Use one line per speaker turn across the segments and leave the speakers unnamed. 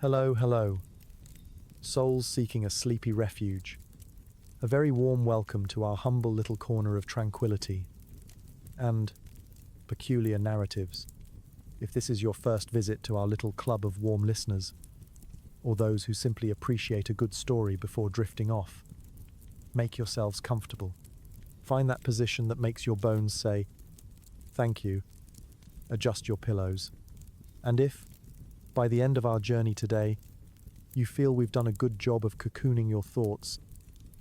Hello, hello. Souls seeking a sleepy refuge. A very warm welcome to our humble little corner of tranquility and peculiar narratives. If this is your first visit to our little club of warm listeners, or those who simply appreciate a good story before drifting off, make yourselves comfortable. Find that position that makes your bones say, "Thank you." Adjust your pillows. And if, by the end of our journey today, you feel we've done a good job of cocooning your thoughts,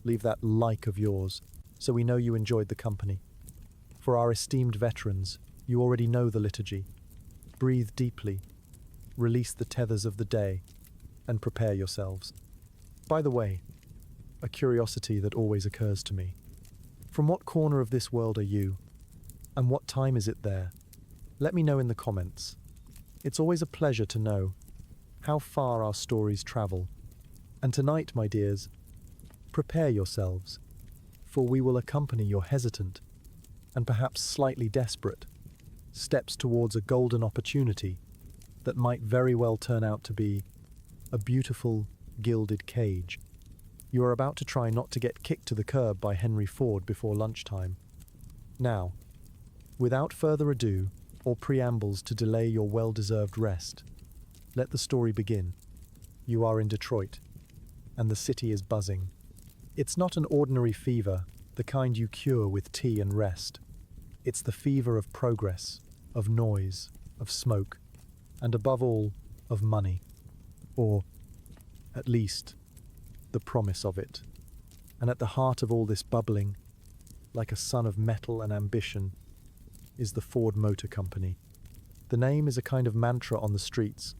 leave that like of yours so we know you enjoyed the company. For our esteemed veterans, you already know the liturgy. Breathe deeply, release the tethers of the day, and prepare yourselves. By the way, a curiosity that always occurs to me. From what corner of this world are you? And what time is it there? Let me know in the comments. It's always a pleasure to know how far our stories travel. And tonight, my dears, prepare yourselves, for we will accompany your hesitant, and perhaps slightly desperate, steps towards a golden opportunity that might very well turn out to be a beautiful, gilded cage. You are about to try not to get kicked to the curb by Henry Ford before lunchtime. Now, without further ado, or preambles to delay your well-deserved rest, let the story begin. You are in Detroit, and the city is buzzing. It's not an ordinary fever, the kind you cure with tea and rest. It's the fever of progress, of noise, of smoke, and above all, of money. Or, at least, the promise of it. And at the heart of all this bubbling, like a sun of metal and ambition, is the Ford Motor Company. The name is a kind of mantra on the streets,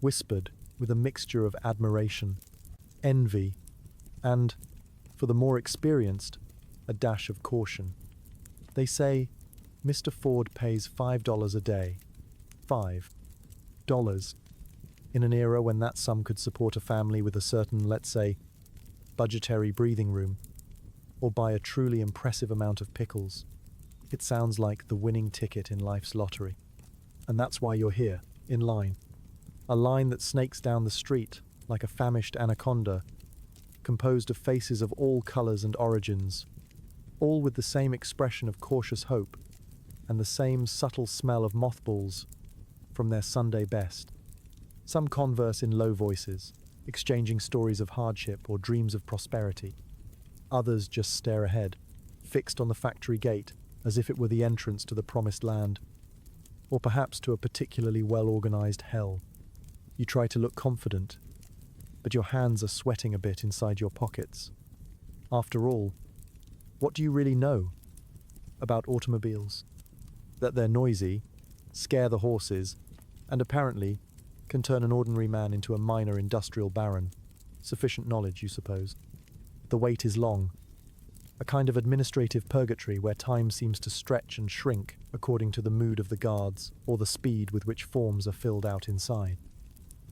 whispered with a mixture of admiration, envy, and, for the more experienced, a dash of caution. They say, Mr. Ford pays $5 a day. $5. In an era when that sum could support a family with a certain, let's say, budgetary breathing room, or buy a truly impressive amount of pickles. It sounds like the winning ticket in life's lottery. And that's why you're here, in line. A line that snakes down the street like a famished anaconda, composed of faces of all colors and origins, all with the same expression of cautious hope and the same subtle smell of mothballs from their Sunday best. Some converse in low voices, exchanging stories of hardship or dreams of prosperity. Others just stare ahead, fixed on the factory gate, as if it were the entrance to the promised land, or perhaps to a particularly well-organized hell. You try to look confident, but your hands are sweating a bit inside your pockets. After all, what do you really know about automobiles? That they're noisy, scare the horses, and apparently can turn an ordinary man into a minor industrial baron. Sufficient knowledge, you suppose. The wait is long. A kind of administrative purgatory where time seems to stretch and shrink according to the mood of the guards or the speed with which forms are filled out inside.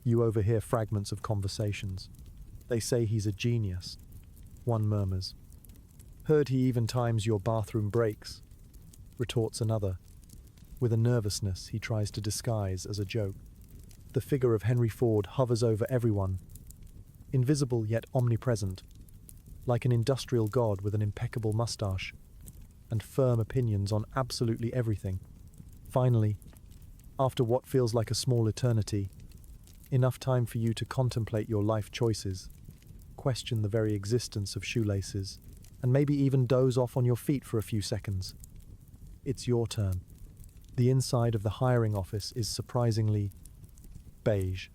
You overhear fragments of conversations. They say he's a genius. One murmurs. Heard he even times your bathroom breaks, retorts another. With a nervousness he tries to disguise as a joke. The figure of Henry Ford hovers over everyone, invisible yet omnipresent, like an industrial god with an impeccable mustache and firm opinions on absolutely everything. Finally, after what feels like a small eternity, enough time for you to contemplate your life choices, question the very existence of shoelaces, and maybe even doze off on your feet for a few seconds. It's your turn. The inside of the hiring office is surprisingly beige,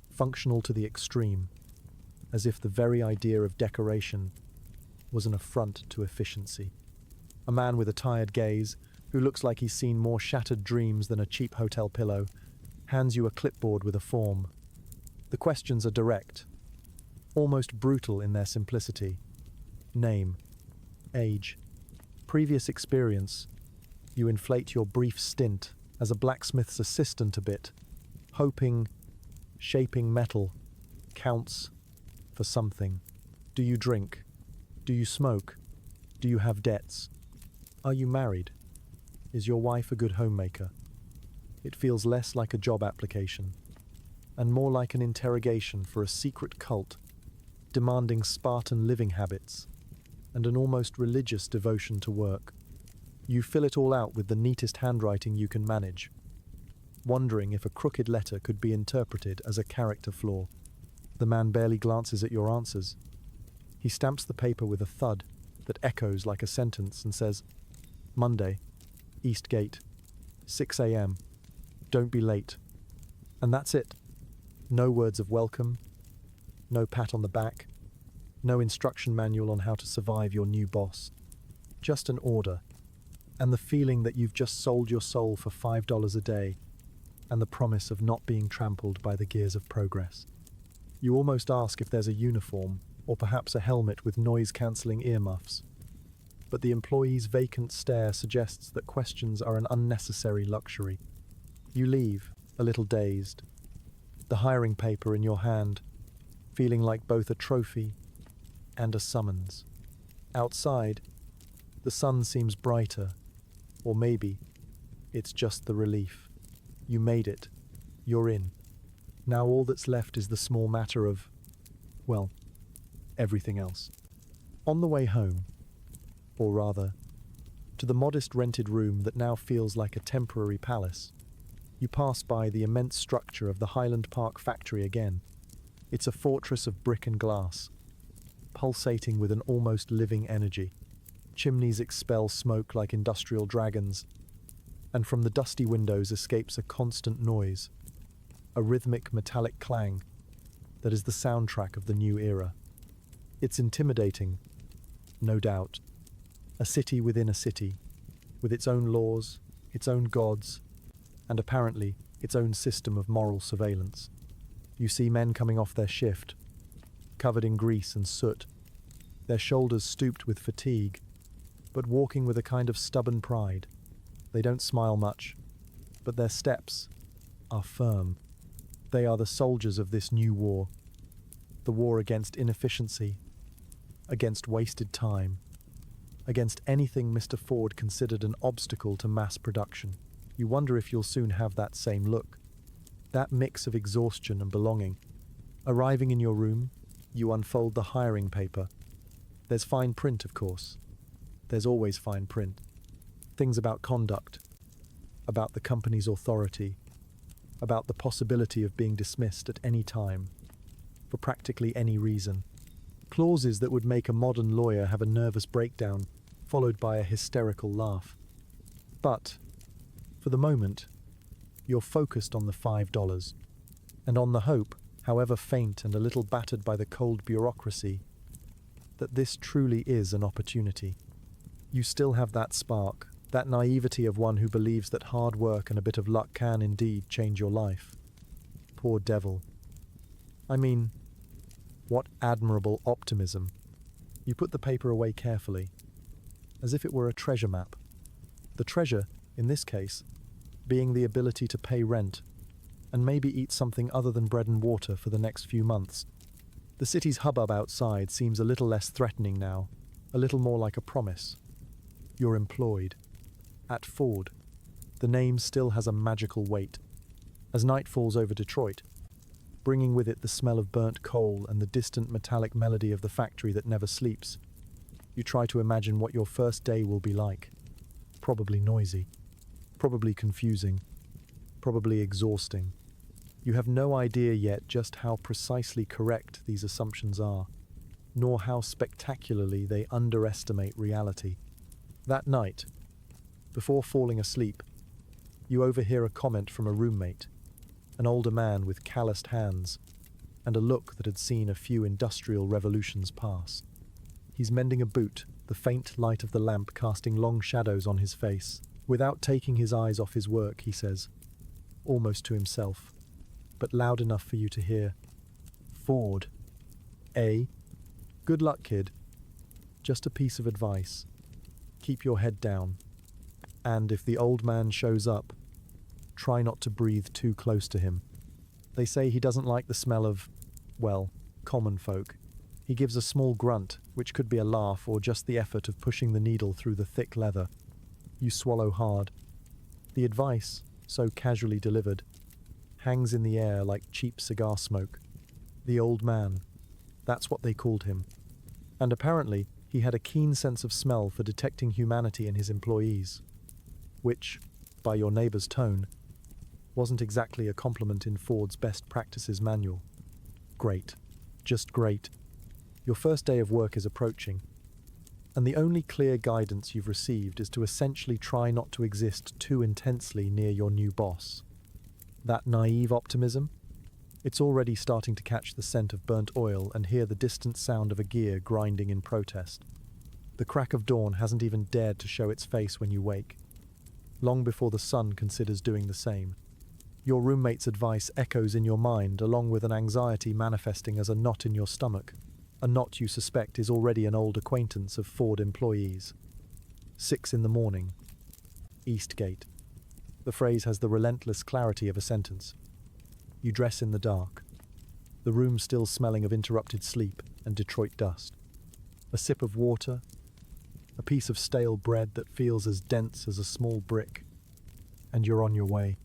functional to the extreme, as if the very idea of decoration was an affront to efficiency. A man with a tired gaze, who looks like he's seen more shattered dreams than a cheap hotel pillow, hands you a clipboard with a form. The questions are direct, almost brutal in their simplicity. Name, age, previous experience. You inflate your brief stint as a blacksmith's assistant a bit, hoping, shaping metal, counts for something. Do you drink? Do you smoke? Do you have debts? Are you married? Is your wife a good homemaker? It feels less like a job application, and more like an interrogation for a secret cult, demanding Spartan living habits and an almost religious devotion to work. You fill it all out with the neatest handwriting you can manage, wondering if a crooked letter could be interpreted as a character flaw. The man barely glances at your answers. He stamps the paper with a thud that echoes like a sentence and says, "Monday, East Gate, 6 a.m. Don't be late." And that's it. No words of welcome, no pat on the back, no instruction manual on how to survive your new boss. Just an order, and the feeling that you've just sold your soul for $5 a day, and the promise of not being trampled by the gears of progress. You almost ask if there's a uniform, or perhaps a helmet with noise-cancelling earmuffs. But the employee's vacant stare suggests that questions are an unnecessary luxury. You leave, a little dazed, the hiring paper in your hand, feeling like both a trophy and a summons. Outside, the sun seems brighter, or maybe it's just the relief. You made it. You're in. Now all that's left is the small matter of, well, everything else. On the way home, or rather, to the modest rented room that now feels like a temporary palace, you pass by the immense structure of the Highland Park factory again. It's a fortress of brick and glass, pulsating with an almost living energy. Chimneys expel smoke like industrial dragons, and from the dusty windows escapes a constant noise, a rhythmic metallic clang that is the soundtrack of the new era. It's intimidating, no doubt. A city within a city, with its own laws, its own gods, and apparently its own system of moral surveillance. You see men coming off their shift, covered in grease and soot, their shoulders stooped with fatigue, but walking with a kind of stubborn pride. They don't smile much, but their steps are firm. They are the soldiers of this new war, the war against inefficiency, against wasted time, against anything Mr. Ford considered an obstacle to mass production. You wonder if you'll soon have that same look, that mix of exhaustion and belonging. Arriving in your room, you unfold the hiring paper. There's fine print, of course. There's always fine print. Things about conduct, about the company's authority, about the possibility of being dismissed at any time, for practically any reason. Clauses that would make a modern lawyer have a nervous breakdown, followed by a hysterical laugh. But, for the moment, you're focused on the $5, and on the hope, however faint and a little battered by the cold bureaucracy, that this truly is an opportunity. You still have that spark, that naivety of one who believes that hard work and a bit of luck can indeed change your life. Poor devil. I mean, what admirable optimism. You put the paper away carefully, as if it were a treasure map. The treasure, in this case, being the ability to pay rent, and maybe eat something other than bread and water for the next few months. The city's hubbub outside seems a little less threatening now, a little more like a promise. You're employed. At Ford. The name still has a magical weight. As night falls over Detroit, bringing with it the smell of burnt coal and the distant metallic melody of the factory that never sleeps, you try to imagine what your first day will be like. Probably noisy. Probably confusing. Probably exhausting. You have no idea yet just how precisely correct these assumptions are, nor how spectacularly they underestimate reality. That night, before falling asleep, you overhear a comment from a roommate, an older man with calloused hands and a look that had seen a few industrial revolutions pass. He's mending a boot, the faint light of the lamp casting long shadows on his face. Without taking his eyes off his work, he says, almost to himself, but loud enough for you to hear, "Ford. Eh? Good luck, kid. Just a piece of advice. Keep your head down. And if the old man shows up, try not to breathe too close to him. They say he doesn't like the smell of, well, common folk." He gives a small grunt, which could be a laugh or just the effort of pushing the needle through the thick leather. You swallow hard. The advice, so casually delivered, hangs in the air like cheap cigar smoke. The old man. That's what they called him. And apparently, he had a keen sense of smell for detecting humanity in his employees, which, by your neighbor's tone, wasn't exactly a compliment in Ford's best practices manual. Great. Just great. Your first day of work is approaching, and the only clear guidance you've received is to essentially try not to exist too intensely near your new boss. That naive optimism? It's already starting to catch the scent of burnt oil and hear the distant sound of a gear grinding in protest. The crack of dawn hasn't even dared to show its face when you wake, long before the sun considers doing the same. Your roommate's advice echoes in your mind, along with an anxiety manifesting as a knot in your stomach, a knot you suspect is already an old acquaintance of Ford employees. 6 in the morning. Eastgate. The phrase has the relentless clarity of a sentence. You dress in the dark, the room still smelling of interrupted sleep and Detroit dust. A sip of water, a piece of stale bread that feels as dense as a small brick, and you're on your way.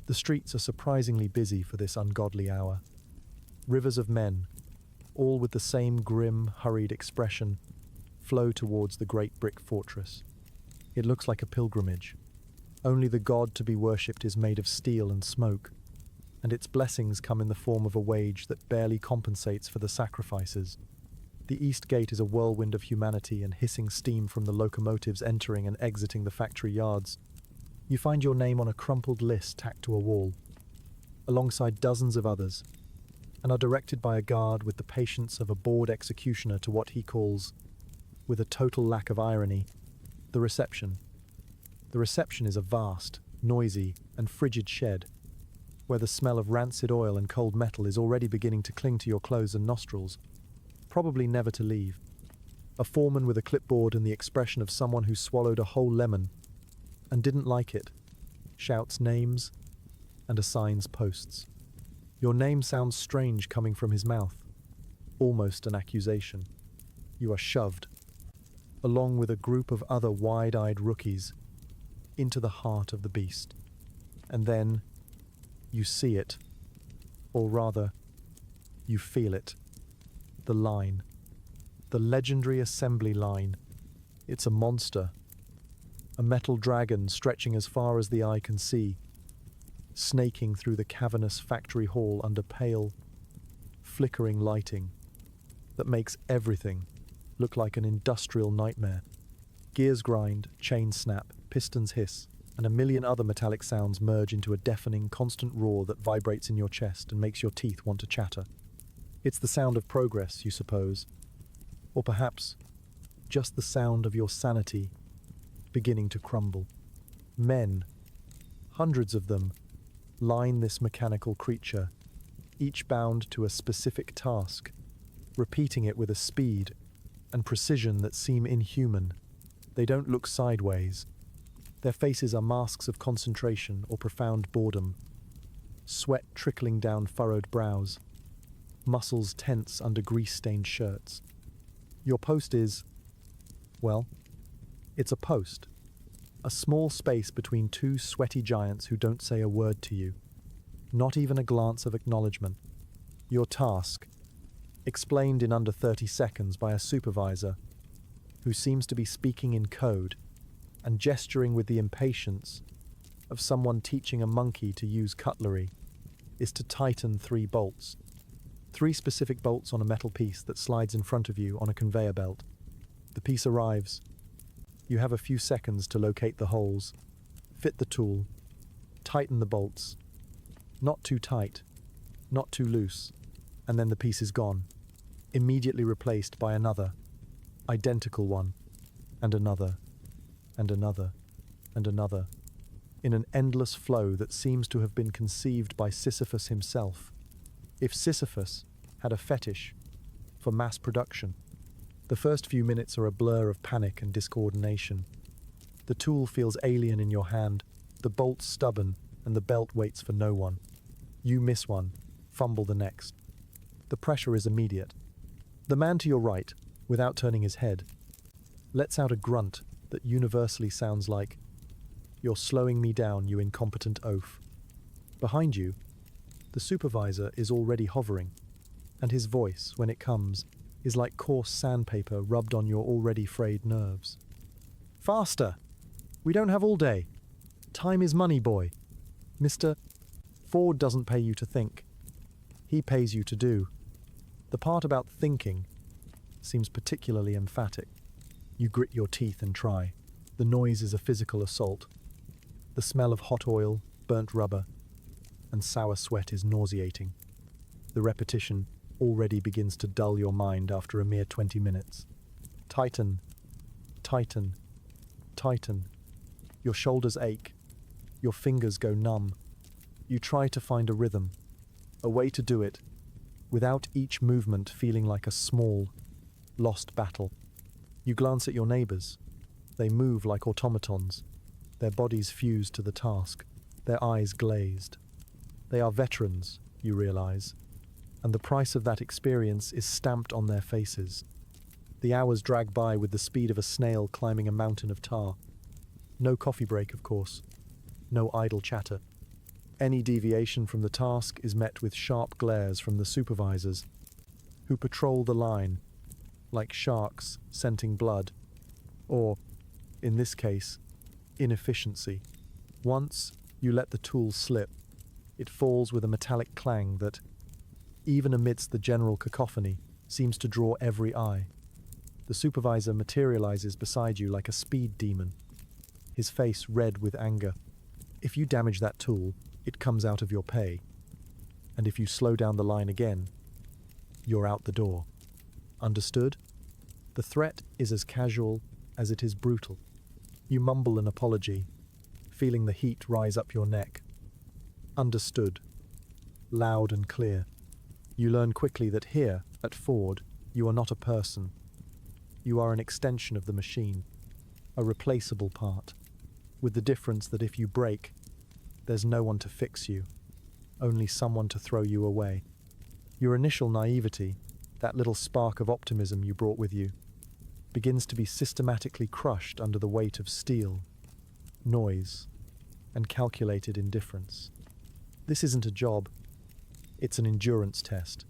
The streets are surprisingly busy for this ungodly hour. Rivers of men, all with the same grim, hurried expression, flow towards the great brick fortress. It looks like a pilgrimage. Only the god to be worshipped is made of steel and smoke, and its blessings come in the form of a wage that barely compensates for the sacrifices. The East Gate is a whirlwind of humanity and hissing steam from the locomotives entering and exiting the factory yards. You find your name on a crumpled list tacked to a wall, alongside dozens of others, and are directed by a guard with the patience of a bored executioner to what he calls, with a total lack of irony, the reception. The reception is a vast, noisy, and frigid shed, where the smell of rancid oil and cold metal is already beginning to cling to your clothes and nostrils, probably never to leave. A foreman with a clipboard and the expression of someone who swallowed a whole lemon and didn't like it, shouts names and assigns posts. Your name sounds strange coming from his mouth, almost an accusation. You are shoved, along with a group of other wide-eyed rookies, into the heart of the beast. And then you see it, or rather, you feel it. The line. The legendary assembly line. It's a monster. A metal dragon stretching as far as the eye can see, snaking through the cavernous factory hall under pale, flickering lighting that makes everything look like an industrial nightmare. Gears grind, chains snap, pistons hiss, and a million other metallic sounds merge into a deafening, constant roar that vibrates in your chest and makes your teeth want to chatter. It's the sound of progress, you suppose, or perhaps just the sound of your sanity beginning to crumble. Men, hundreds of them, line this mechanical creature, each bound to a specific task, repeating it with a speed and precision that seem inhuman. They don't look sideways. Their faces are masks of concentration or profound boredom, sweat trickling down furrowed brows, muscles tense under grease-stained shirts. Your post is, well, it's a post, a small space between two sweaty giants who don't say a word to you, not even a glance of acknowledgement. Your task, explained in under 30 seconds by a supervisor who seems to be speaking in code and gesturing with the impatience of someone teaching a monkey to use cutlery, is to tighten 3 bolts. 3 specific bolts on a metal piece that slides in front of you on a conveyor belt. The piece arrives. You have a few seconds to locate the holes, fit the tool, tighten the bolts. Not too tight, not too loose, and then the piece is gone, immediately replaced by another, identical one, and another, and another, and another, in an endless flow that seems to have been conceived by Sisyphus himself. If Sisyphus had a fetish for mass production, the first few minutes are a blur of panic and discoordination. The tool feels alien in your hand, the bolt stubborn, and the belt waits for no one. You miss one, fumble the next. The pressure is immediate. The man to your right, without turning his head, lets out a grunt that universally sounds like, "You're slowing me down, you incompetent oaf." Behind you, The supervisor is already hovering, and his voice, when it comes, is like coarse sandpaper rubbed on your already frayed nerves. Faster! We don't have all day. Time is money, boy. Mr. Ford doesn't pay you to think. He pays you to do. The part about thinking seems particularly emphatic. You grit your teeth and try. The noise is a physical assault. The smell of hot oil, burnt rubber, and sour sweat is nauseating. The repetition already begins to dull your mind after a mere 20 minutes. Tighten, tighten, tighten. Your shoulders ache. Your fingers go numb. You try to find a rhythm, a way to do it, without each movement feeling like a small, lost battle. You glance at your neighbors. They move like automatons, their bodies fused to the task, their eyes glazed. They are veterans, you realize, and the price of that experience is stamped on their faces. The hours drag by with the speed of a snail climbing a mountain of tar. No coffee break, of course. No idle chatter. Any deviation from the task is met with sharp glares from the supervisors, who patrol the line like sharks scenting blood, or, in this case, inefficiency. Once you let the tool slip, it falls with a metallic clang that, even amidst the general cacophony, seems to draw every eye. The supervisor materializes beside you like a speed demon, his face red with anger. If you damage that tool, it comes out of your pay. And if you slow down the line again, you're out the door. Understood? The threat is as casual as it is brutal. You mumble an apology, feeling the heat rise up your neck. Understood. Loud and clear. You learn quickly that here, at Ford, you are not a person. You are an extension of the machine, a replaceable part, with the difference that if you break, there's no one to fix you, only someone to throw you away. Your initial naivety, that little spark of optimism you brought with you, begins to be systematically crushed under the weight of steel, noise, and calculated indifference. This isn't a job, it's an endurance test.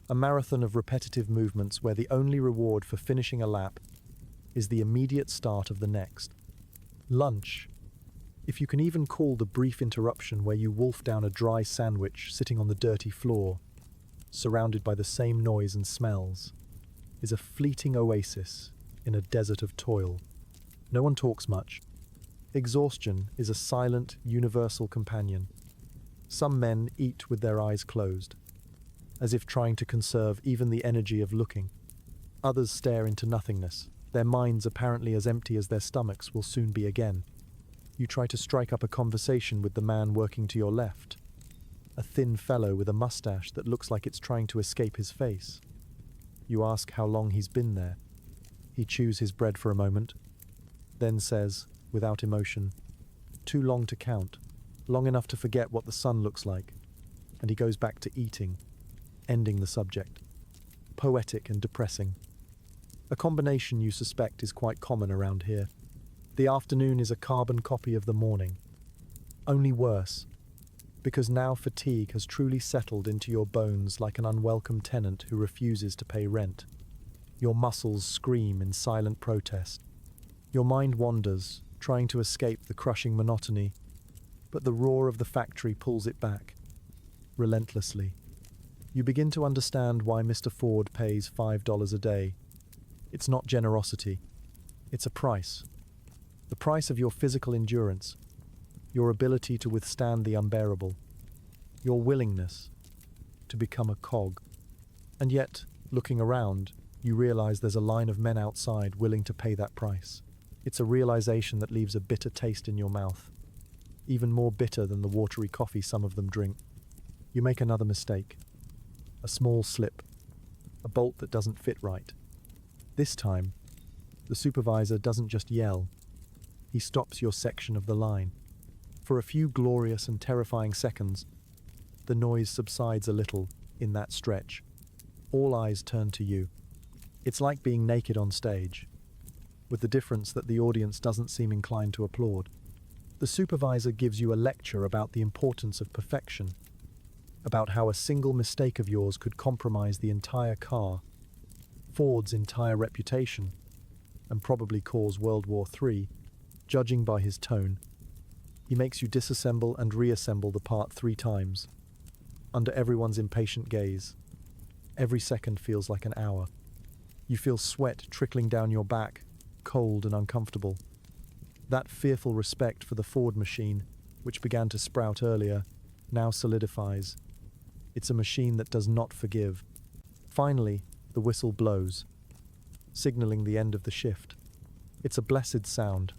A marathon of repetitive movements where the only reward for finishing a lap is the immediate start of the next. Lunch, if you can even call the brief interruption where you wolf down a dry sandwich sitting on the dirty floor, surrounded by the same noise and smells, is a fleeting oasis in a desert of toil. No one talks much. Exhaustion is a silent, universal companion. Some men eat with their eyes closed, as if trying to conserve even the energy of looking. Others stare into nothingness, their minds apparently as empty as their stomachs will soon be again. You try to strike up a conversation with the man working to your left, a thin fellow with a mustache that looks like it's trying to escape his face. You ask how long he's been there. He chews his bread for a moment, then says, without emotion, "Too long to count, long enough to forget what the sun looks like," and he goes back to eating, ending the subject. Poetic and depressing. A combination you suspect is quite common around here. The afternoon is a carbon copy of the morning. Only worse, because now fatigue has truly settled into your bones like an unwelcome tenant who refuses to pay rent. Your muscles scream in silent protest. Your mind wanders, trying to escape the crushing monotony, but the roar of the factory pulls it back, relentlessly. You begin to understand why Mr. Ford pays $5 a day. It's not generosity. It's a price. The price of your physical endurance, your ability to withstand the unbearable, your willingness to become a cog. And yet, looking around, you realize there's a line of men outside willing to pay that price. It's a realization that leaves a bitter taste in your mouth, even more bitter than the watery coffee some of them drink. You make another mistake. A small slip. A bolt that doesn't fit right. This time, the supervisor doesn't just yell. He stops your section of the line. For a few glorious and terrifying seconds, the noise subsides a little in that stretch. All eyes turn to you. It's like being naked on stage, with the difference that the audience doesn't seem inclined to applaud. The supervisor gives you a lecture about the importance of perfection, about how a single mistake of yours could compromise the entire car, Ford's entire reputation, and probably cause World War III, judging by his tone. He makes you disassemble and reassemble the part 3 times, under everyone's impatient gaze. Every second feels like an hour. You feel sweat trickling down your back, cold and uncomfortable. That fearful respect for the Ford machine, which began to sprout earlier, now solidifies. It's a machine that does not forgive. Finally, the whistle blows, signaling the end of the shift. It's a blessed sound,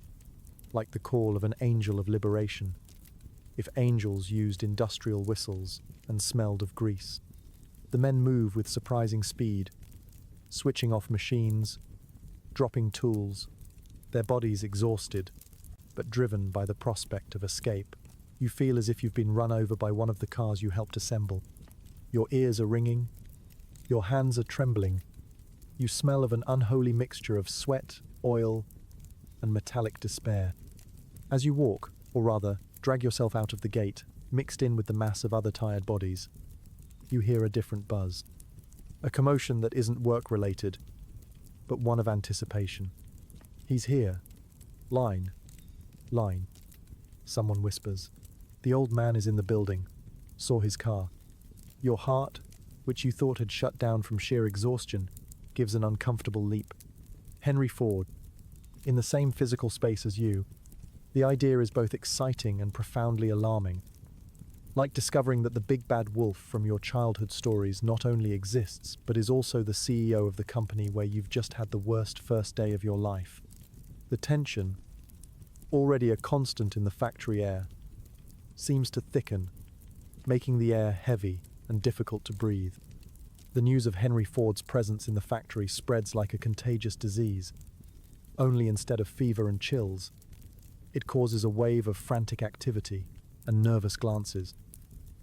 like the call of an angel of liberation, if angels used industrial whistles and smelled of grease. The men move with surprising speed, switching off machines, dropping tools, their bodies exhausted, but driven by the prospect of escape. You feel as if you've been run over by one of the cars you helped assemble. Your ears are ringing, your hands are trembling. You smell of an unholy mixture of sweat, oil, and metallic despair. As you walk, or rather, drag yourself out of the gate, mixed in with the mass of other tired bodies, you hear a different buzz. A commotion that isn't work-related, but one of anticipation. He's here. Line. Line. Someone whispers. The old man is in the building. Saw his car. Your heart, which you thought had shut down from sheer exhaustion, gives an uncomfortable leap. Henry Ford. In the same physical space as you. The idea is both exciting and profoundly alarming. Like discovering that the big bad wolf from your childhood stories not only exists, but is also the CEO of the company where you've just had the worst first day of your life. The tension, already a constant in the factory air, seems to thicken, making the air heavy and difficult to breathe. The news of Henry Ford's presence in the factory spreads like a contagious disease. Only instead of fever and chills, it causes a wave of frantic activity and nervous glances.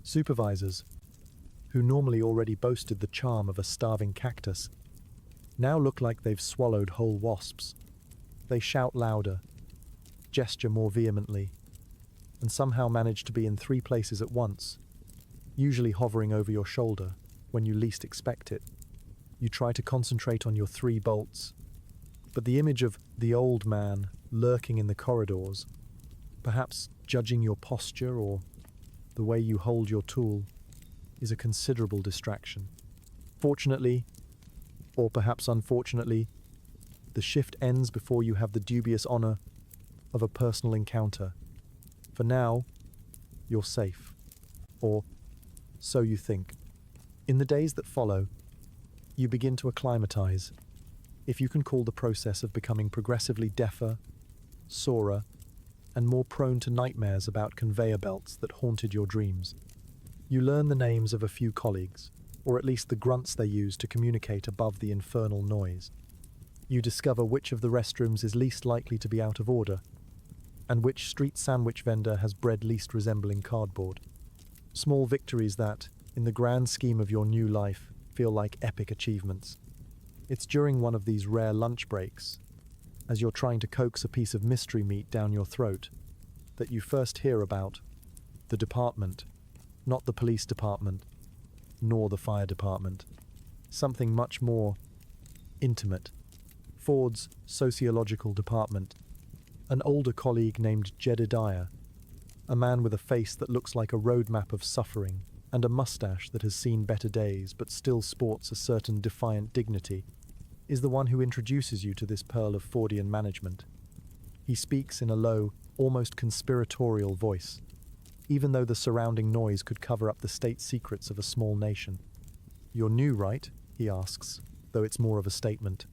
Supervisors, who normally already boasted the charm of a starving cactus, now look like they've swallowed whole wasps. They shout louder, gesture more vehemently, and somehow manage to be in 3 places at once, usually hovering over your shoulder when you least expect it. You try to concentrate on your 3 bolts, but the image of the old man lurking in the corridors, perhaps judging your posture or the way you hold your tool, is a considerable distraction. Fortunately, or perhaps unfortunately, the shift ends before you have the dubious honor of a personal encounter. For now, you're safe. Or so you think. In the days that follow, you begin to acclimatize, if you can call the process of becoming progressively deafer, sorer, and more prone to nightmares about conveyor belts that haunted your dreams. You learn the names of a few colleagues, or at least the grunts they use to communicate above the infernal noise. You discover which of the restrooms is least likely to be out of order, and which street sandwich vendor has bread least resembling cardboard. Small victories that, in the grand scheme of your new life, feel like epic achievements. It's during one of these rare lunch breaks, as you're trying to coax a piece of mystery meat down your throat, that you first hear about the department, not the police department, nor the fire department. Something much more intimate. Ford's sociological department. An older colleague named Jedediah, a man with a face that looks like a roadmap of suffering and a mustache that has seen better days but still sports a certain defiant dignity, is the one who introduces you to this pearl of Fordian management. He speaks in a low, almost conspiratorial voice, even though the surrounding noise could cover up the state secrets of a small nation. "You're new, right?" he asks, though it's more of a statement.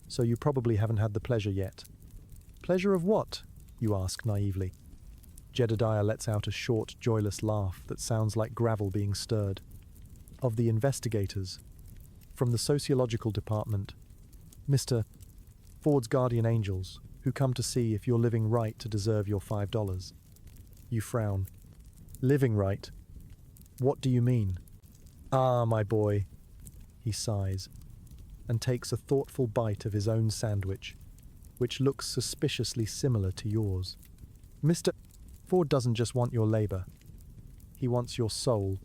"So you probably haven't had the pleasure yet." "Pleasure of what?" you ask naively. Jedediah lets out a short, joyless laugh that sounds like gravel being stirred. "Of the investigators, from the sociological department, Mr. Ford's guardian angels, who come to see if you're living right to deserve your $5. You frown. "Living right? What do you mean?" "Ah, my boy," he sighs, and takes a thoughtful bite of his own sandwich, which looks suspiciously similar to yours. "Mr. Ford doesn't just want your labor. He wants your soul.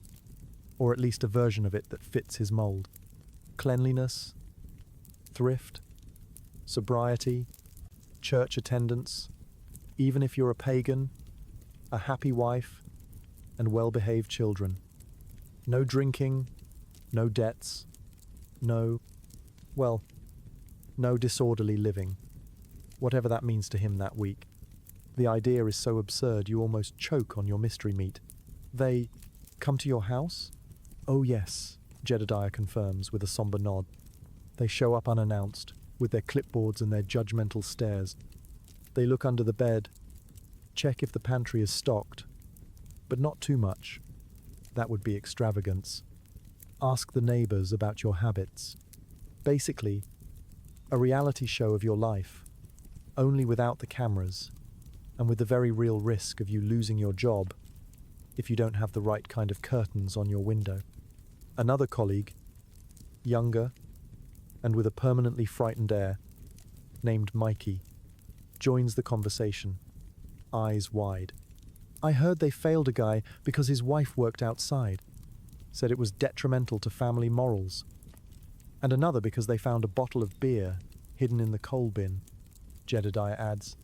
or at least a version of it that fits his mold. Cleanliness, thrift, sobriety, church attendance, even if you're a pagan, a happy wife, and well-behaved children. No drinking, no debts, no disorderly living, whatever that means to him that week. The idea is so absurd you almost choke on your mystery meat. They come to your house? Oh yes, Jedediah confirms with a somber nod. They show up unannounced, with their clipboards and their judgmental stares. They look under the bed, check if the pantry is stocked, but not too much. That would be extravagance. Ask the neighbors about your habits. Basically, a reality show of your life, only without the cameras, and with the very real risk of you losing your job if you don't have the right kind of curtains on your window. Another colleague, younger, and with a permanently frightened air, named Mikey, joins the conversation, eyes wide. I heard they failed a guy because his wife worked outside, said it was detrimental to family morals. And another because they found a bottle of beer hidden in the coal bin, Jedediah adds.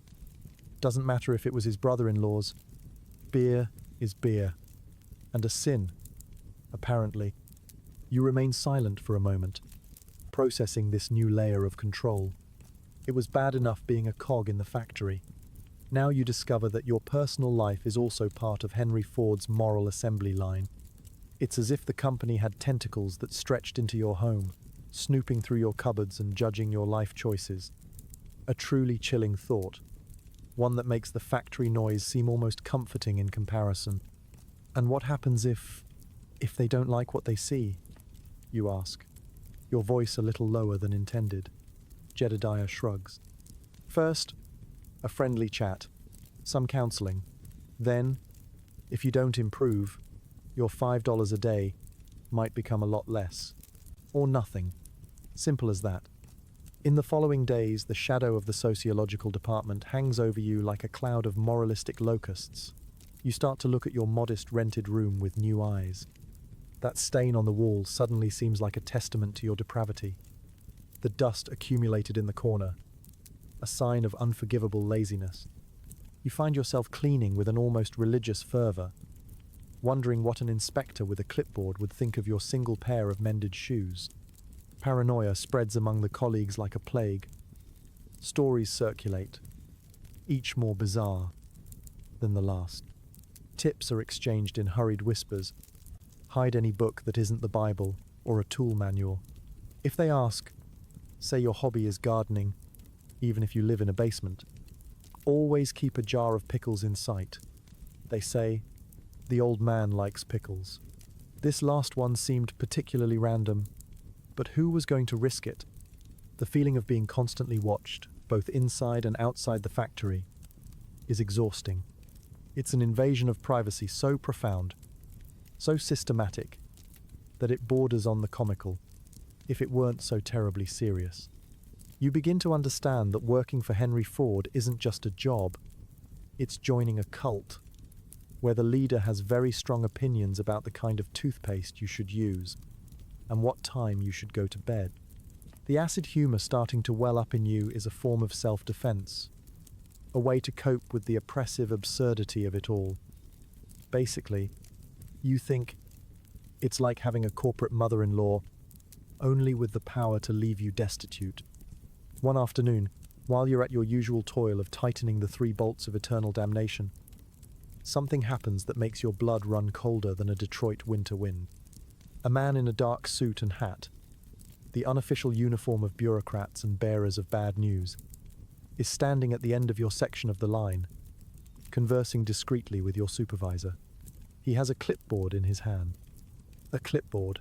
Doesn't matter if it was his brother-in-law's. Beer is beer. And a sin, apparently. You remain silent for a moment, processing this new layer of control. It was bad enough being a cog in the factory. Now you discover that your personal life is also part of Henry Ford's moral assembly line. It's as if the company had tentacles that stretched into your home, snooping through your cupboards and judging your life choices. A truly chilling thought, one that makes the factory noise seem almost comforting in comparison. And what happens if they don't like what they see? You ask, your voice a little lower than intended. Jedediah shrugs. First, a friendly chat, some counseling. Then, if you don't improve, your $5 a day might become a lot less. Or nothing. Simple as that. In the following days, the shadow of the sociological department hangs over you like a cloud of moralistic locusts. You start to look at your modest rented room with new eyes. That stain on the wall suddenly seems like a testament to your depravity. The dust accumulated in the corner, a sign of unforgivable laziness. You find yourself cleaning with an almost religious fervor, wondering what an inspector with a clipboard would think of your single pair of mended shoes. Paranoia spreads among the colleagues like a plague. Stories circulate, each more bizarre than the last. Tips are exchanged in hurried whispers. Hide any book that isn't the Bible or a tool manual. If they ask, say your hobby is gardening, even if you live in a basement. Always keep a jar of pickles in sight. They say, the old man likes pickles. This last one seemed particularly random, but who was going to risk it? The feeling of being constantly watched, both inside and outside the factory, is exhausting. It's an invasion of privacy so profound, so systematic, that it borders on the comical, if it weren't so terribly serious. You begin to understand that working for Henry Ford isn't just a job, it's joining a cult, where the leader has very strong opinions about the kind of toothpaste you should use, and what time you should go to bed. The acid humor starting to well up in you is a form of self-defense, a way to cope with the oppressive absurdity of it all. Basically, you think it's like having a corporate mother-in-law, only with the power to leave you destitute. One afternoon, while you're at your usual toil of tightening the 3 bolts of eternal damnation, something happens that makes your blood run colder than a Detroit winter wind. A man in a dark suit and hat, the unofficial uniform of bureaucrats and bearers of bad news, is standing at the end of your section of the line, conversing discreetly with your supervisor. He has a clipboard in his hand. A clipboard,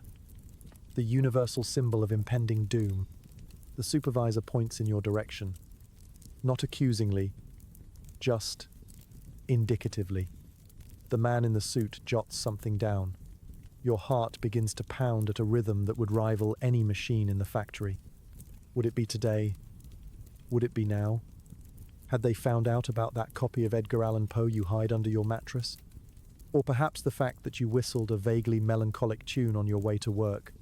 the universal symbol of impending doom. The supervisor points in your direction, not accusingly, just indicatively. The man in the suit jots something down. Your heart begins to pound at a rhythm that would rival any machine in the factory. Would it be today? Would it be now? Had they found out about that copy of Edgar Allan Poe you hide under your mattress? Or perhaps the fact that you whistled a vaguely melancholic tune on your way to work,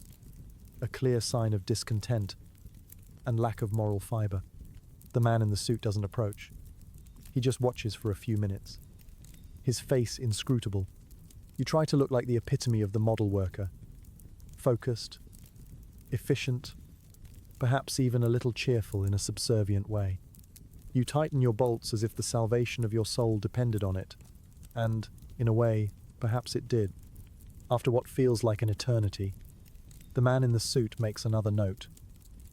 a clear sign of discontent and lack of moral fiber. The man in the suit doesn't approach. He just watches for a few minutes. His face inscrutable. You try to look like the epitome of the model worker. Focused, efficient, perhaps even a little cheerful in a subservient way. You tighten your bolts as if the salvation of your soul depended on it. And, in a way, perhaps it did. After what feels like an eternity, the man in the suit makes another note,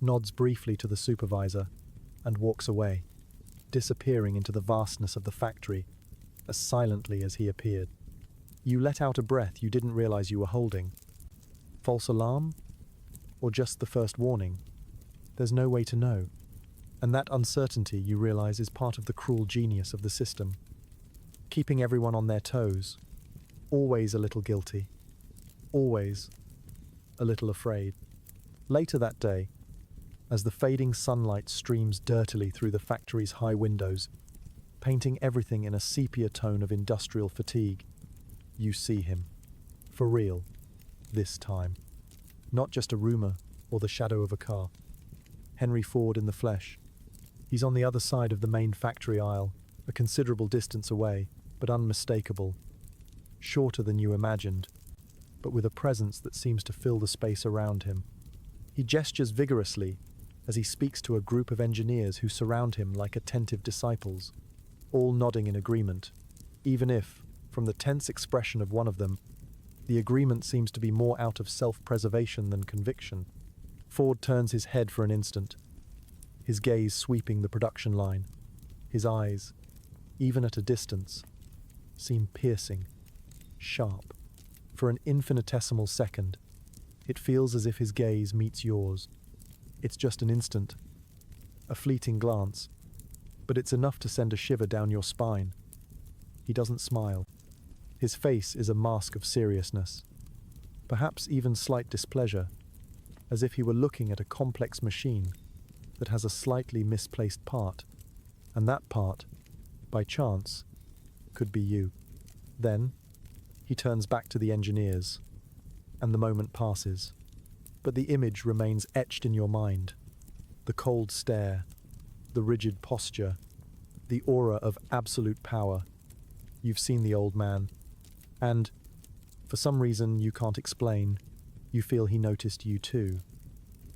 nods briefly to the supervisor, and walks away, disappearing into the vastness of the factory as silently as he appeared. You let out a breath you didn't realize you were holding. False alarm? Or just the first warning? There's no way to know. And that uncertainty, you realize, is part of the cruel genius of the system. Keeping everyone on their toes. Always a little guilty. Always a little afraid. Later that day, as the fading sunlight streams dirtily through the factory's high windows, painting everything in a sepia tone of industrial fatigue, you see him. For real. This time. Not just a rumor or the shadow of a car. Henry Ford in the flesh. He's on the other side of the main factory aisle, a considerable distance away, but unmistakable. Shorter than you imagined, but with a presence that seems to fill the space around him. He gestures vigorously as he speaks to a group of engineers who surround him like attentive disciples, all nodding in agreement, even if, from the tense expression of one of them, the agreement seems to be more out of self-preservation than conviction. Ford turns his head for an instant, his gaze sweeping the production line. His eyes, even at a distance, seem piercing, sharp. For an infinitesimal second, it feels as if his gaze meets yours. It's just an instant, a fleeting glance, but it's enough to send a shiver down your spine. He doesn't smile. His face is a mask of seriousness, perhaps even slight displeasure, as if he were looking at a complex machine that has a slightly misplaced part, and that part, by chance, could be you. Then, he turns back to the engineers, and the moment passes, but the image remains etched in your mind. The cold stare, the rigid posture, the aura of absolute power. You've seen the old man, and, for some reason you can't explain, you feel he noticed you too.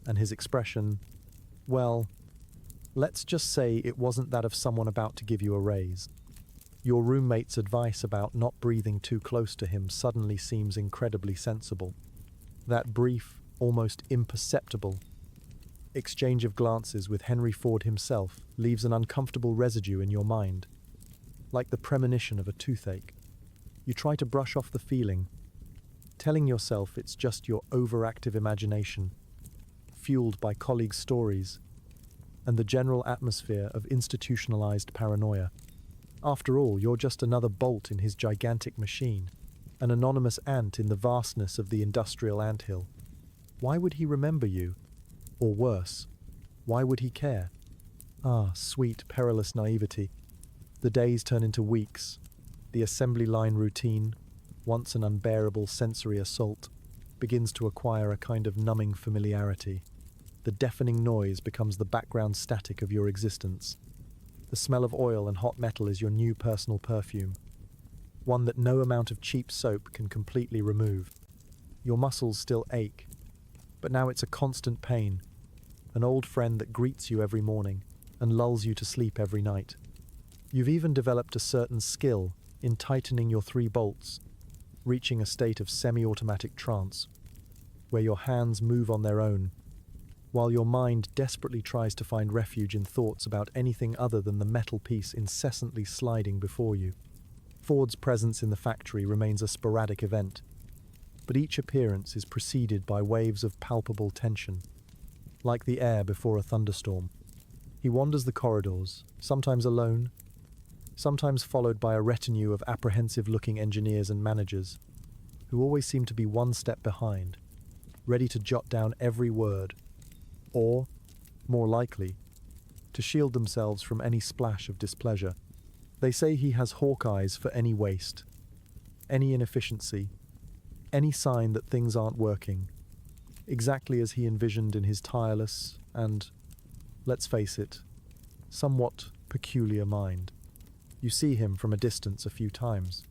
And his expression, well, let's just say it wasn't that of someone about to give you a raise. Your roommate's advice about not breathing too close to him suddenly seems incredibly sensible. That brief, almost imperceptible exchange of glances with Henry Ford himself leaves an uncomfortable residue in your mind, like the premonition of a toothache. You try to brush off the feeling, telling yourself it's just your overactive imagination, fueled by colleagues' stories and the general atmosphere of institutionalized paranoia. After all, you're just another bolt in his gigantic machine, an anonymous ant in the vastness of the industrial anthill. Why would he remember you? Or worse, why would he care? Ah, sweet, perilous naivety. The days turn into weeks. The assembly line routine, once an unbearable sensory assault, begins to acquire a kind of numbing familiarity. The deafening noise becomes the background static of your existence. The smell of oil and hot metal is your new personal perfume, one that no amount of cheap soap can completely remove. Your muscles still ache, but now it's a constant pain, an old friend that greets you every morning and lulls you to sleep every night. You've even developed a certain skill in tightening your 3 bolts, reaching a state of semi-automatic trance, where your hands move on their own, while your mind desperately tries to find refuge in thoughts about anything other than the metal piece incessantly sliding before you. Ford's presence in the factory remains a sporadic event, but each appearance is preceded by waves of palpable tension, like the air before a thunderstorm. He wanders the corridors, sometimes alone, sometimes followed by a retinue of apprehensive-looking engineers and managers, who always seem to be one step behind, ready to jot down every word, or, more likely, to shield themselves from any splash of displeasure. They say he has hawk eyes for any waste, any inefficiency, any sign that things aren't working, exactly as he envisioned in his tireless and, let's face it, somewhat peculiar mind. You see him from a distance a few times,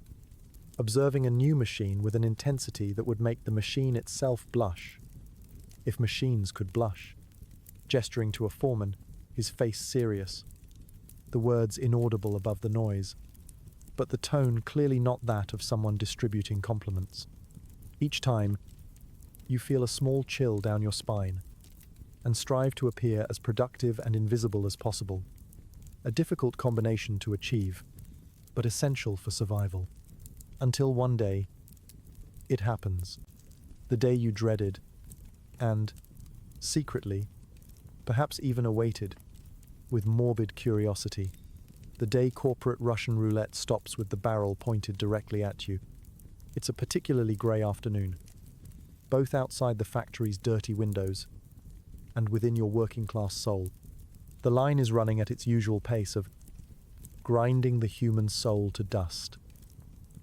observing a new machine with an intensity that would make the machine itself blush, if machines could blush, gesturing to a foreman, his face serious, the words inaudible above the noise, but the tone clearly not that of someone distributing compliments. Each time, you feel a small chill down your spine and strive to appear as productive and invisible as possible, a difficult combination to achieve, but essential for survival. Until one day, it happens, the day you dreaded, and, secretly, perhaps even awaited, with morbid curiosity, the day corporate Russian roulette stops with the barrel pointed directly at you. It's a particularly grey afternoon, both outside the factory's dirty windows and within your working-class soul. The line is running at its usual pace of grinding the human soul to dust.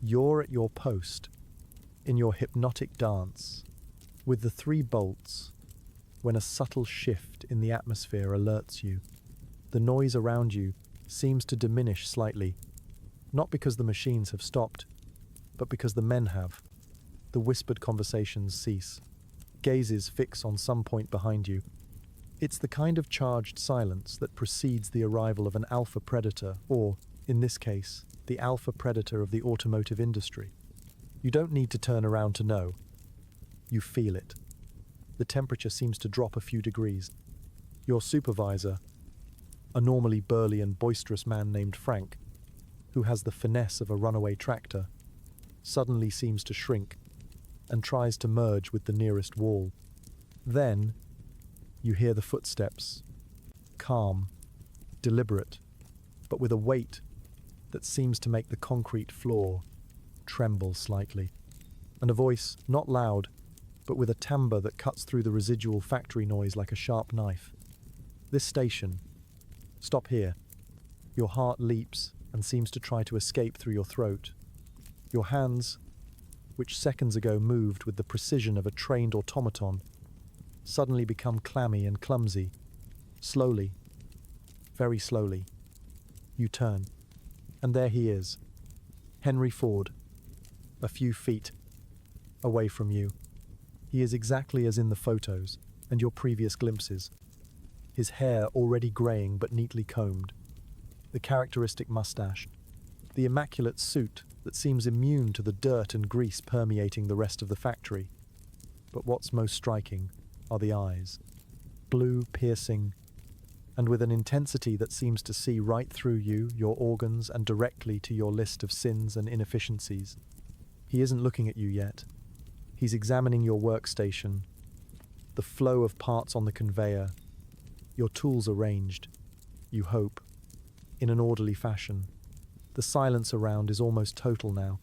You're at your post, in your hypnotic dance, with the 3 bolts, when a subtle shift in the atmosphere alerts you. The noise around you seems to diminish slightly, not because the machines have stopped, but because the men have. The whispered conversations cease. Gazes fix on some point behind you. It's the kind of charged silence that precedes the arrival of an alpha predator, or, in this case, the alpha predator of the automotive industry. You don't need to turn around to know. You feel it. The temperature seems to drop a few degrees. Your supervisor, a normally burly and boisterous man named Frank, who has the finesse of a runaway tractor, suddenly seems to shrink and tries to merge with the nearest wall. Then, you hear the footsteps, calm, deliberate, but with a weight that seems to make the concrete floor tremble slightly, and a voice not loud, but with a timbre that cuts through the residual factory noise like a sharp knife. This station. Stop here. Your heart leaps and seems to try to escape through your throat. Your hands, which seconds ago moved with the precision of a trained automaton, suddenly become clammy and clumsy. Slowly, very slowly, you turn, and there he is, Henry Ford, a few feet away from you. He is exactly as in the photos and your previous glimpses. His hair already greying but neatly combed, the characteristic mustache, the immaculate suit that seems immune to the dirt and grease permeating the rest of the factory. But what's most striking are the eyes, blue, piercing, and with an intensity that seems to see right through you, your organs, and directly to your list of sins and inefficiencies. He isn't looking at you yet. He's examining your workstation, the flow of parts on the conveyor, your tools arranged, you hope, in an orderly fashion. The silence around is almost total now.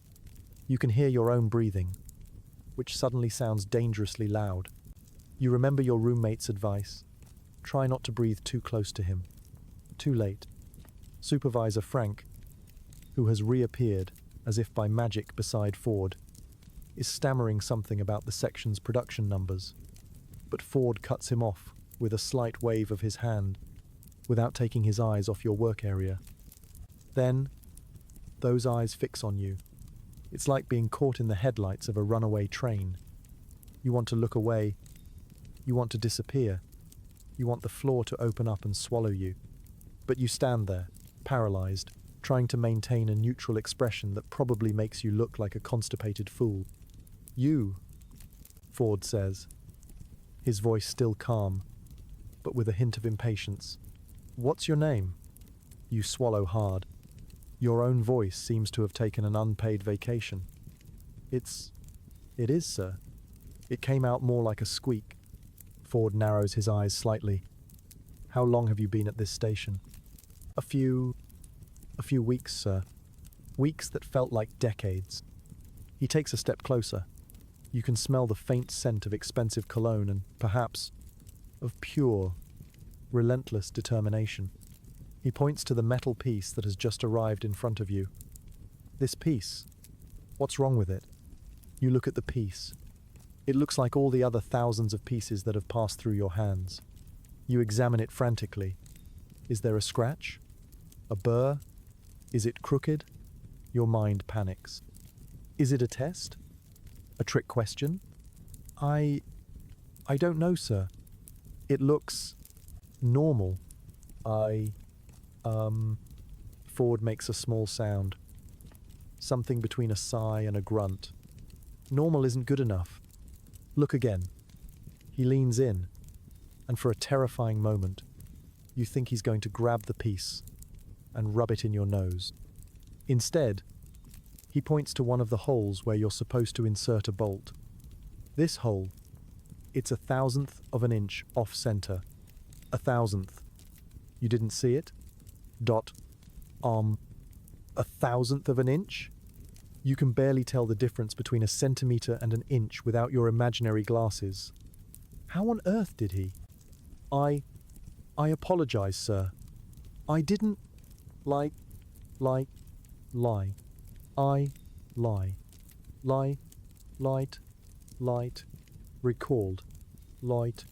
You can hear your own breathing, which suddenly sounds dangerously loud. You remember your roommate's advice. Try not to breathe too close to him. Too late. Supervisor Frank, who has reappeared, as if by magic beside Ford, is stammering something about the section's production numbers. But Ford cuts him off with a slight wave of his hand, without taking his eyes off your work area. Then, those eyes fix on you. It's like being caught in the headlights of a runaway train. You want to look away. You want to disappear. You want the floor to open up and swallow you. But you stand there, paralyzed, trying to maintain a neutral expression that probably makes you look like a constipated fool. You, Ford says, his voice still calm, but with a hint of impatience. What's your name? You swallow hard. Your own voice seems to have taken an unpaid vacation. It is, sir. It came out more like a squeak. Ford narrows his eyes slightly. How long have you been at this station? A few weeks, sir. Weeks that felt like decades. He takes a step closer. You can smell the faint scent of expensive cologne and, perhaps, of pure, relentless determination. He points to the metal piece that has just arrived in front of you. This piece, What's wrong with it? You look at the piece. It looks like all the other thousands of pieces that have passed through your hands. You examine it frantically. Is there a scratch? A burr? Is it crooked? Your mind panics. Is it a test? A trick question? I don't know, sir. It looks normal. Ford makes a small sound. Something between a sigh and a grunt. Normal isn't good enough. Look again. He leans in, and for a terrifying moment, you think he's going to grab the piece and rub it in your nose. Instead, he points to one of the holes where you're supposed to insert a bolt. This hole, it's 1/1000th of an inch off center. 1/1000th. You didn't see it? 1/1000th of an inch? You can barely tell the difference between a centimeter and an inch without your imaginary glasses. How on earth did he? I apologize, sir. I didn't lie. I lie. Light, recalled. Light.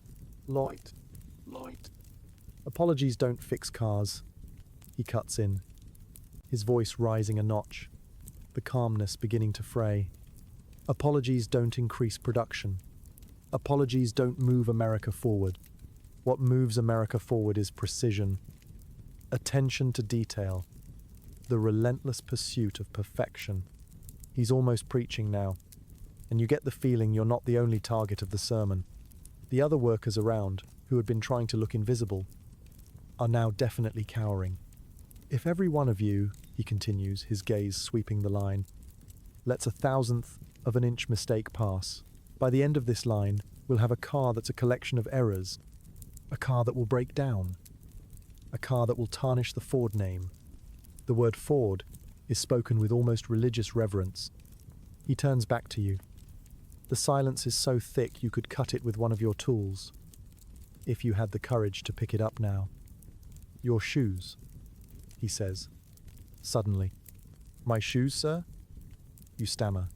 Apologies don't fix cars. He cuts in, his voice rising a notch, the calmness beginning to fray. Apologies don't increase production. Apologies don't move America forward. What moves America forward is precision, attention to detail, the relentless pursuit of perfection. He's almost preaching now, and you get the feeling you're not the only target of the sermon. The other workers around, who had been trying to look invisible, are now definitely cowering. If every one of you, he continues, his gaze sweeping the line, lets 1/1000th of an inch mistake pass, by the end of this line, we'll have a car that's a collection of errors, a car that will break down, a car that will tarnish the Ford name. The word Ford is spoken with almost religious reverence. He turns back to you. The silence is so thick you could cut it with one of your tools, if you had the courage to pick it up now. Your shoes, he says, suddenly. My shoes, sir? You stammer,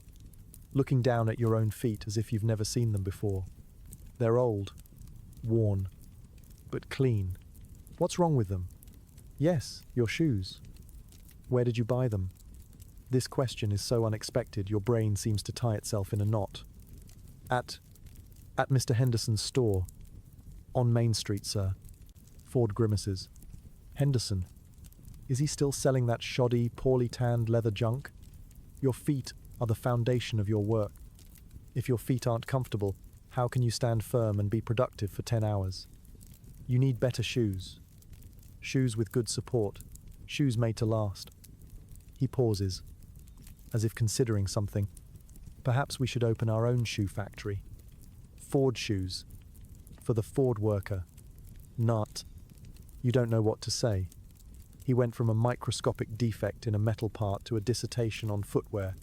looking down at your own feet as if you've never seen them before. They're old, worn, but clean. What's wrong with them? Yes, your shoes. Where did you buy them? This question is so unexpected your brain seems to tie itself in a knot. At Mr. Henderson's store. On Main Street, sir. Ford grimaces. Henderson. Is he still selling that shoddy, poorly tanned leather junk? Your feet are the foundation of your work. If your feet aren't comfortable, how can you stand firm and be productive for 10 hours? You need better shoes. Shoes with good support. Shoes made to last. He pauses, as if considering something. Perhaps we should open our own shoe factory. Ford shoes. For the Ford worker. Not. You don't know what to say. He went from a microscopic defect in a metal part to a dissertation on footwear,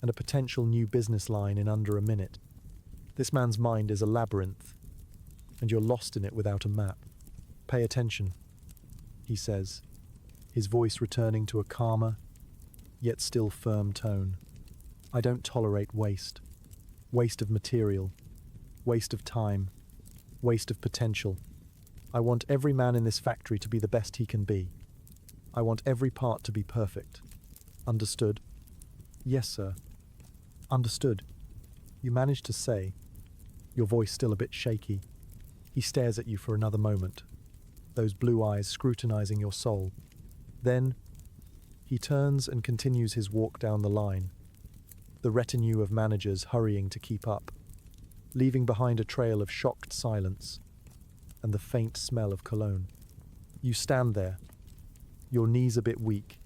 and a potential new business line in under a minute. This man's mind is a labyrinth, and you're lost in it without a map. Pay attention, he says, his voice returning to a calmer, yet still firm tone. I don't tolerate waste. Waste of material. Waste of time. Waste of potential. I want every man in this factory to be the best he can be. I want every part to be perfect. Understood? Yes, sir. Understood. You managed to say, your voice still a bit shaky. He stares at you for another moment, those blue eyes scrutinizing your soul. Then, he turns and continues his walk down the line, the retinue of managers hurrying to keep up, leaving behind a trail of shocked silence and the faint smell of cologne. You stand there, your knees a bit weak,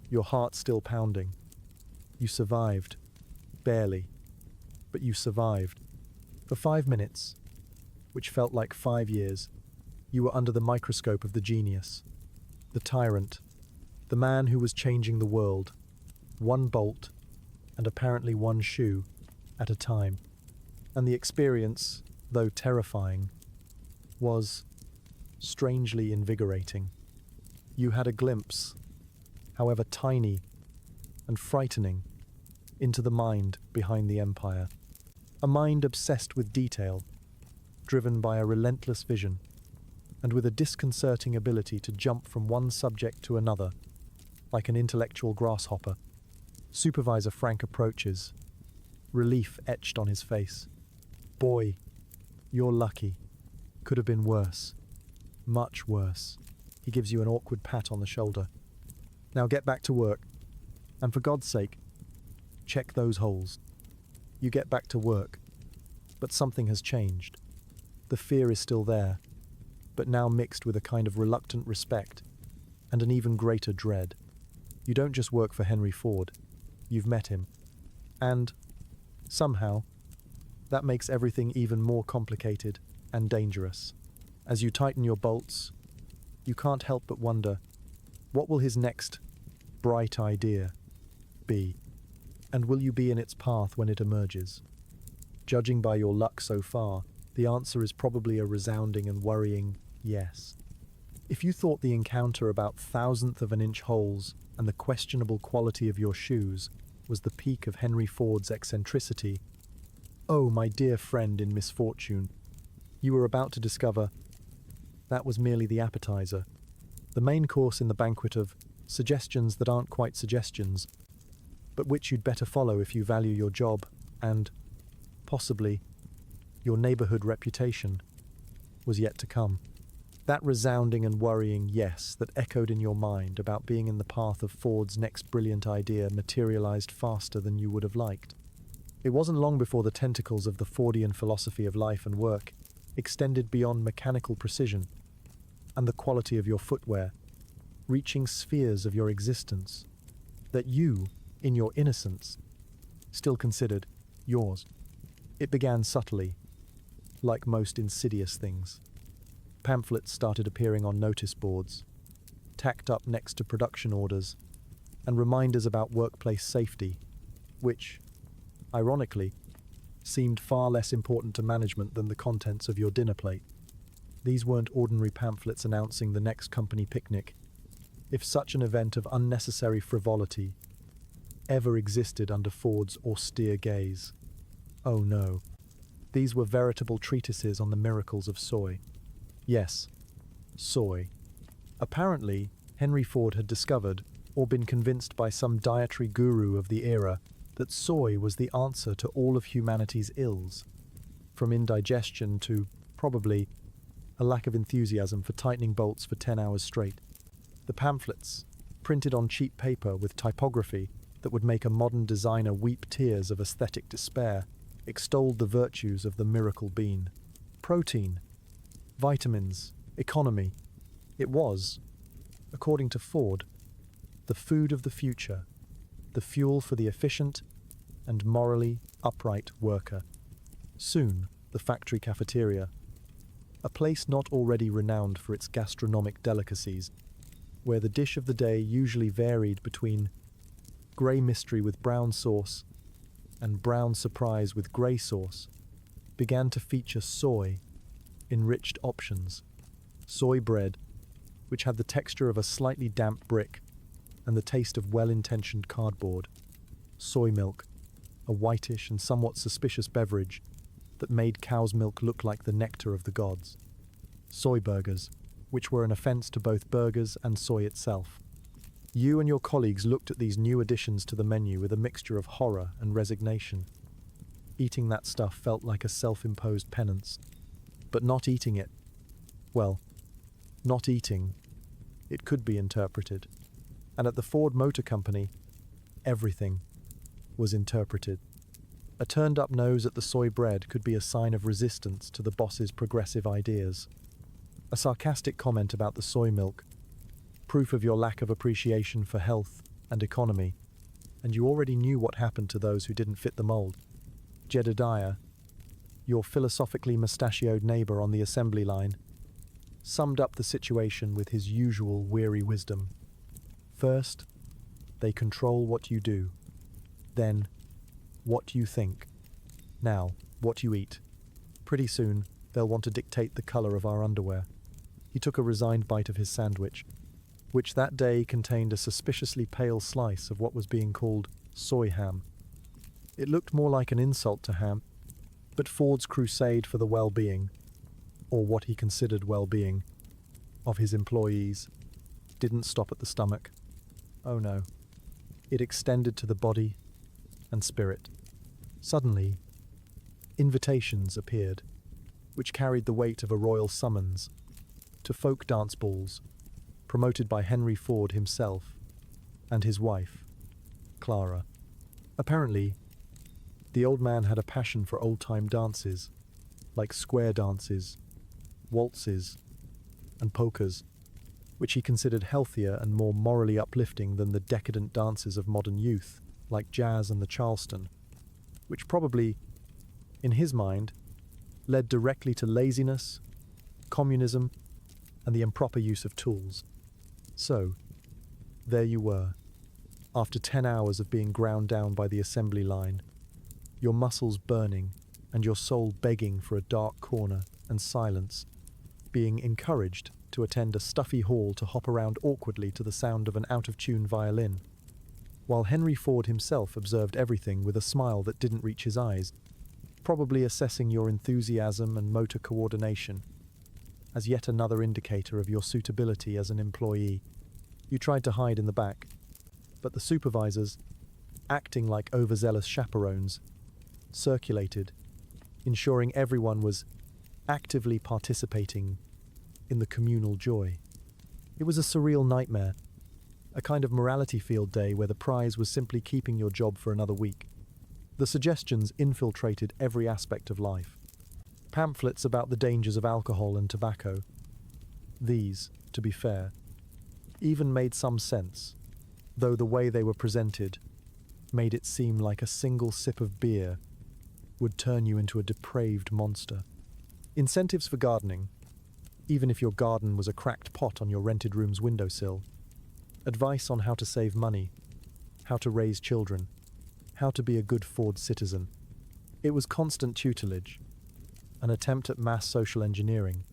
your heart still pounding. You survived. Barely. But you survived. For 5 minutes, which felt like 5 years, you were under the microscope of the genius, the tyrant, the man who was changing the world, one bolt, and apparently one shoe, at a time. And the experience, though terrifying, was strangely invigorating. You had a glimpse, however tiny and frightening, into the mind behind the empire. A mind obsessed with detail, driven by a relentless vision, and with a disconcerting ability to jump from one subject to another, like an intellectual grasshopper. Supervisor Frank approaches, relief etched on his face. Boy, you're lucky. Could have been worse. Much worse. He gives you an awkward pat on the shoulder. Now get back to work. And for God's sake, check those holes. You get back to work. But something has changed. The fear is still there, but now mixed with a kind of reluctant respect and an even greater dread. You don't just work for Henry Ford. You've met him. And, somehow, that makes everything even more complicated and dangerous. As you tighten your bolts, you can't help but wonder, what will his next bright idea be? And will you be in its path when it emerges? Judging by your luck so far, the answer is probably a resounding and worrying yes. If you thought the encounter about thousandth of an inch holes and the questionable quality of your shoes was the peak of Henry Ford's eccentricity, oh, my dear friend in misfortune, you were about to discover that was merely the appetizer, the main course in the banquet of suggestions that aren't quite suggestions, but which you'd better follow if you value your job and, possibly, your neighborhood reputation, was yet to come. That resounding and worrying yes that echoed in your mind about being in the path of Ford's next brilliant idea materialized faster than you would have liked. It wasn't long before the tentacles of the Fordian philosophy of life and work extended beyond mechanical precision and the quality of your footwear, reaching spheres of your existence that you, in your innocence, still considered yours. It began subtly, like most insidious things. Pamphlets started appearing on notice boards, tacked up next to production orders, and reminders about workplace safety, which, ironically, seemed far less important to management than the contents of your dinner plate. These weren't ordinary pamphlets announcing the next company picnic. If such an event of unnecessary frivolity ever existed under Ford's austere gaze. Oh no, these were veritable treatises on the miracles of soy. Yes, soy. Apparently, Henry Ford had discovered, or been convinced by some dietary guru of the era, that soy was the answer to all of humanity's ills, from indigestion to, probably, a lack of enthusiasm for tightening bolts for 10 hours straight. The pamphlets, printed on cheap paper with typography that would make a modern designer weep tears of aesthetic despair, extolled the virtues of the miracle bean. Protein, vitamins, economy. It was, according to Ford, the food of the future, the fuel for the efficient and morally upright worker. Soon, the factory cafeteria, a place not already renowned for its gastronomic delicacies, where the dish of the day usually varied between grey mystery with brown sauce and brown surprise with grey sauce, began to feature soy enriched options. Soy bread, which had the texture of a slightly damp brick and the taste of well-intentioned cardboard. Soy milk, a whitish and somewhat suspicious beverage that made cow's milk look like the nectar of the gods. Soy burgers, which were an offense to both burgers and soy itself. You and your colleagues looked at these new additions to the menu with a mixture of horror and resignation. Eating that stuff felt like a self-imposed penance. But not eating it, well, not eating, it could be interpreted. And at the Ford Motor Company, everything was interpreted. A turned-up nose at the soy bread could be a sign of resistance to the boss's progressive ideas. A sarcastic comment about the soy milk, proof of your lack of appreciation for health and economy, and you already knew what happened to those who didn't fit the mold. Jedediah, your philosophically mustachioed neighbor on the assembly line, summed up the situation with his usual weary wisdom. First, they control what you do. Then, what you think. Now, what you eat. Pretty soon, they'll want to dictate the color of our underwear. He took a resigned bite of his sandwich, which that day contained a suspiciously pale slice of what was being called soy ham. It looked more like an insult to Ham, but Ford's crusade for the well-being, or what he considered well-being, of his employees didn't stop at the stomach. Oh no. It extended to the body and spirit. Suddenly, invitations appeared, which carried the weight of a royal summons, to folk dance balls, promoted by Henry Ford himself and his wife, Clara. Apparently, the old man had a passion for old-time dances, like square dances, waltzes, and polkas, which he considered healthier and more morally uplifting than the decadent dances of modern youth, like jazz and the Charleston, which probably, in his mind, led directly to laziness, communism, and the improper use of tools. So, there you were, after 10 hours of being ground down by the assembly line, your muscles burning and your soul begging for a dark corner and silence, being encouraged to attend a stuffy hall to hop around awkwardly to the sound of an out-of-tune violin, while Henry Ford himself observed everything with a smile that didn't reach his eyes, probably assessing your enthusiasm and motor coordination as yet another indicator of your suitability as an employee. You tried to hide in the back, but the supervisors, acting like overzealous chaperones, circulated, ensuring everyone was actively participating in the communal joy. It was a surreal nightmare, a kind of morality field day where the prize was simply keeping your job for another week. The suggestions infiltrated every aspect of life. Pamphlets about the dangers of alcohol and tobacco. These, to be fair, even made some sense, though the way they were presented made it seem like a single sip of beer would turn you into a depraved monster. Incentives for gardening, even if your garden was a cracked pot on your rented room's windowsill. Advice on how to save money, how to raise children, how to be a good Ford citizen. It was constant tutelage, an attempt at mass social engineering,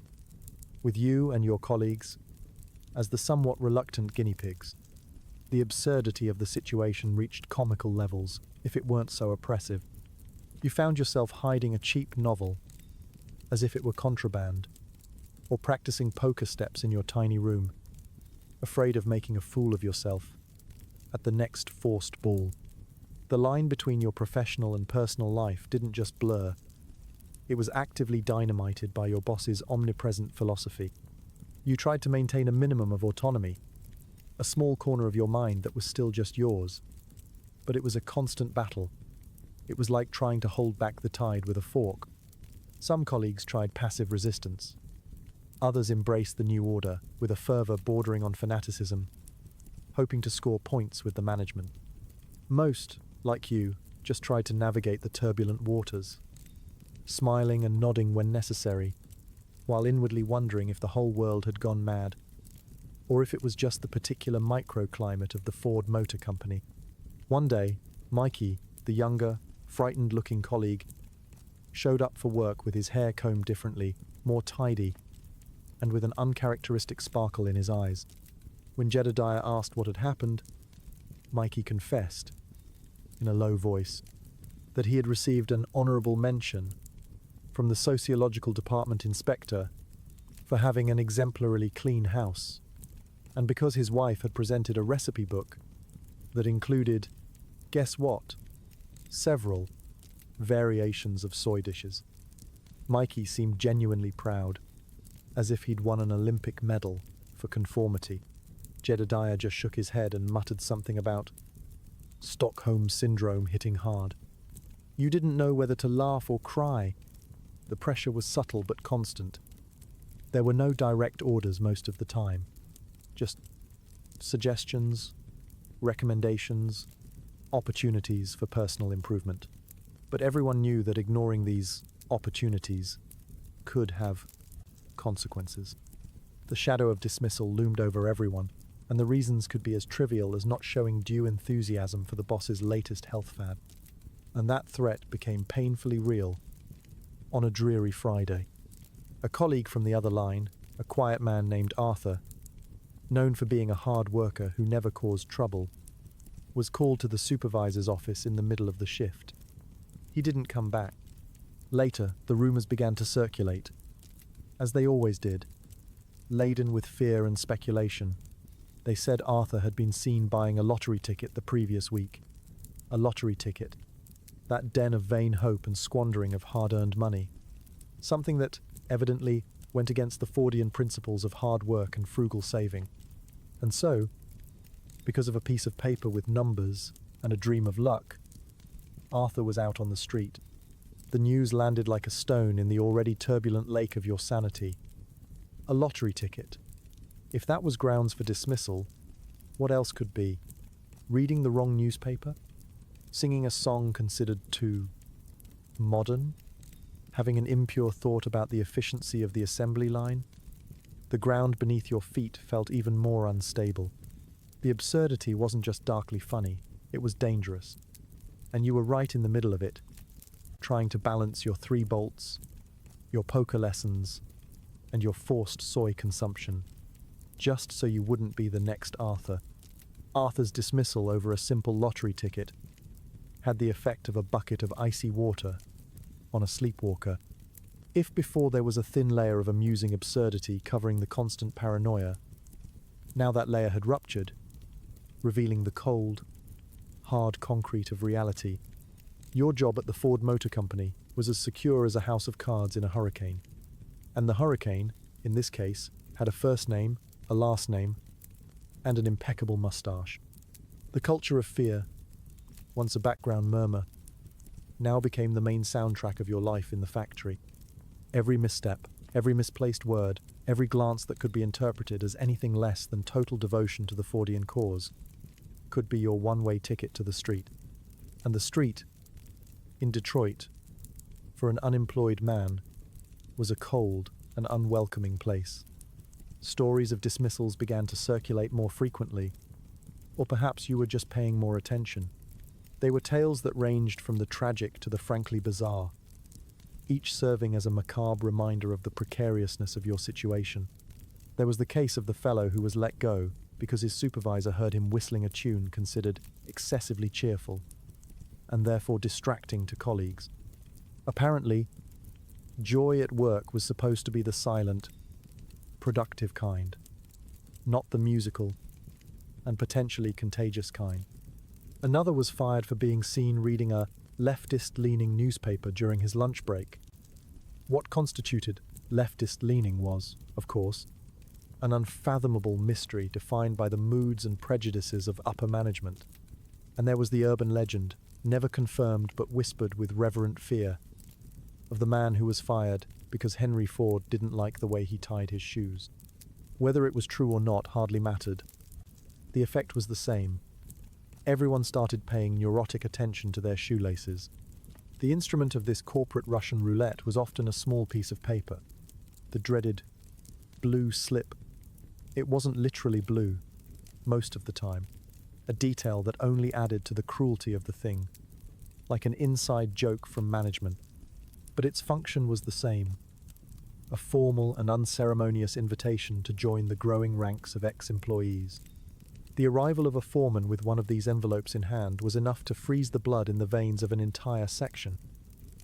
with you and your colleagues as the somewhat reluctant guinea pigs. The absurdity of the situation reached comical levels, if it weren't so oppressive. You found yourself hiding a cheap novel, as if it were contraband, or practicing poker steps in your tiny room, afraid of making a fool of yourself at the next forced ball. The line between your professional and personal life didn't just blur, it was actively dynamited by your boss's omnipresent philosophy. You tried to maintain a minimum of autonomy, a small corner of your mind that was still just yours, but it was a constant battle. It was like trying to hold back the tide with a fork. Some colleagues tried passive resistance. Others embraced the new order with a fervor bordering on fanaticism, hoping to score points with the management. Most, like you, just tried to navigate the turbulent waters, smiling and nodding when necessary, while inwardly wondering if the whole world had gone mad, or if it was just the particular microclimate of the Ford Motor Company. One day, Mikey, the younger, frightened-looking colleague, showed up for work with his hair combed differently, more tidy, and with an uncharacteristic sparkle in his eyes. When Jedediah asked what had happened, Mikey confessed, in a low voice, that he had received an honorable mention from the sociological department inspector for having an exemplarily clean house, and because his wife had presented a recipe book that included, guess what, several variations of soy dishes. Mikey seemed genuinely proud, as if he'd won an Olympic medal for conformity. Jedediah just shook his head and muttered something about Stockholm Syndrome hitting hard. You didn't know whether to laugh or cry. The pressure was subtle but constant. There were no direct orders most of the time, just suggestions, recommendations, opportunities for personal improvement. But everyone knew that ignoring these opportunities could have consequences. The shadow of dismissal loomed over everyone, and the reasons could be as trivial as not showing due enthusiasm for the boss's latest health fad. And that threat became painfully real on a dreary Friday. A colleague from the other line, a quiet man named Arthur, known for being a hard worker who never caused trouble, was called to the supervisor's office in the middle of the shift. He didn't come back. Later, the rumors began to circulate, as they always did, laden with fear and speculation. They said Arthur had been seen buying a lottery ticket the previous week. A lottery ticket. That den of vain hope and squandering of hard-earned money. Something that, evidently, went against the Fordian principles of hard work and frugal saving. And so, because of a piece of paper with numbers and a dream of luck, Arthur was out on the street. The news landed like a stone in the already turbulent lake of your sanity. A lottery ticket. If that was grounds for dismissal, what else could be? Reading the wrong newspaper? Singing a song considered too modern? Having an impure thought about the efficiency of the assembly line? The ground beneath your feet felt even more unstable. The absurdity wasn't just darkly funny, it was dangerous. And you were right in the middle of it, trying to balance your 3 bolts, your poker lessons, and your forced soy consumption, just so you wouldn't be the next Arthur. Arthur's dismissal over a simple lottery ticket had the effect of a bucket of icy water on a sleepwalker. If before there was a thin layer of amusing absurdity covering the constant paranoia, now that layer had ruptured, revealing the cold, hard concrete of reality. Your job at the Ford Motor Company was as secure as a house of cards in a hurricane. And the hurricane, in this case, had a first name, a last name, and an impeccable mustache. The culture of fear, once a background murmur, now became the main soundtrack of your life in the factory. Every misstep, every misplaced word, every glance that could be interpreted as anything less than total devotion to the Fordian cause could be your one-way ticket to the street. And the street, in Detroit, for an unemployed man, was a cold and unwelcoming place. Stories of dismissals began to circulate more frequently, or perhaps you were just paying more attention. They were tales that ranged from the tragic to the frankly bizarre, each serving as a macabre reminder of the precariousness of your situation. There was the case of the fellow who was let go because his supervisor heard him whistling a tune considered excessively cheerful, and therefore distracting to colleagues. Apparently, joy at work was supposed to be the silent, productive kind, not the musical and potentially contagious kind. Another was fired for being seen reading a leftist-leaning newspaper during his lunch break. What constituted leftist-leaning was, of course, an unfathomable mystery defined by the moods and prejudices of upper management. And there was the urban legend, never confirmed but whispered with reverent fear, of the man who was fired because Henry Ford didn't like the way he tied his shoes. Whether it was true or not hardly mattered. The effect was the same. Everyone started paying neurotic attention to their shoelaces. The instrument of this corporate Russian roulette was often a small piece of paper, the dreaded blue slip. It wasn't literally blue, most of the time, a detail that only added to the cruelty of the thing, like an inside joke from management. But its function was the same, a formal and unceremonious invitation to join the growing ranks of ex-employees. The arrival of a foreman with one of these envelopes in hand was enough to freeze the blood in the veins of an entire section.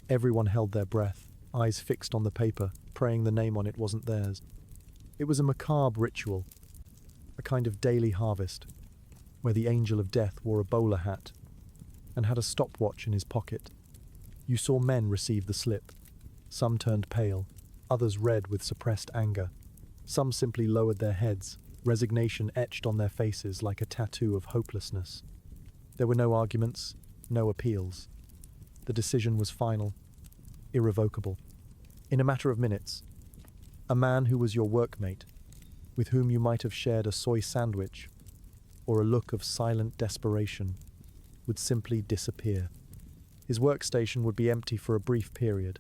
Everyone held their breath, eyes fixed on the paper, praying the name on it wasn't theirs. It was a macabre ritual, a kind of daily harvest, where the angel of death wore a bowler hat and had a stopwatch in his pocket. You saw men receive the slip. Some turned pale, others red with suppressed anger. Some simply lowered their heads, resignation etched on their faces like a tattoo of hopelessness. There were no arguments, no appeals. The decision was final, irrevocable. In a matter of minutes, a man who was your workmate, with whom you might have shared a soy sandwich or a look of silent desperation, would simply disappear. His workstation would be empty for a brief period,